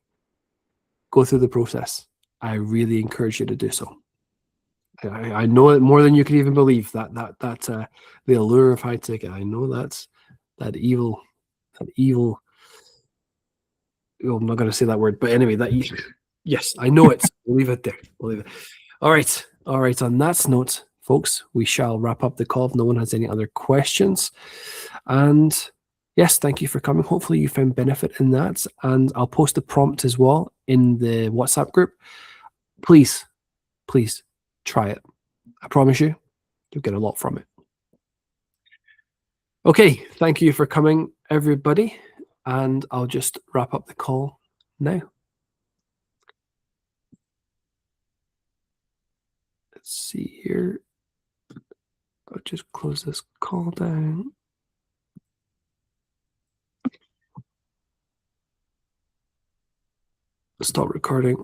Go through the process. I really encourage you to do so. I know it more than you can even believe. That the allure of high ticket. I know that evil. Oh, I'm not going to say that word, but anyway, yes, I know it. We'll leave it there. All right. On that note, folks, we shall wrap up the call if no one has any other questions. And yes, thank you for coming. Hopefully you found benefit in that. And I'll post the prompt as well in the WhatsApp group. Please try it. I promise you, you'll get a lot from it. Okay, thank you for coming, everybody. And I'll just wrap up the call now. Let's see here. I'll just close this call down. Stop recording.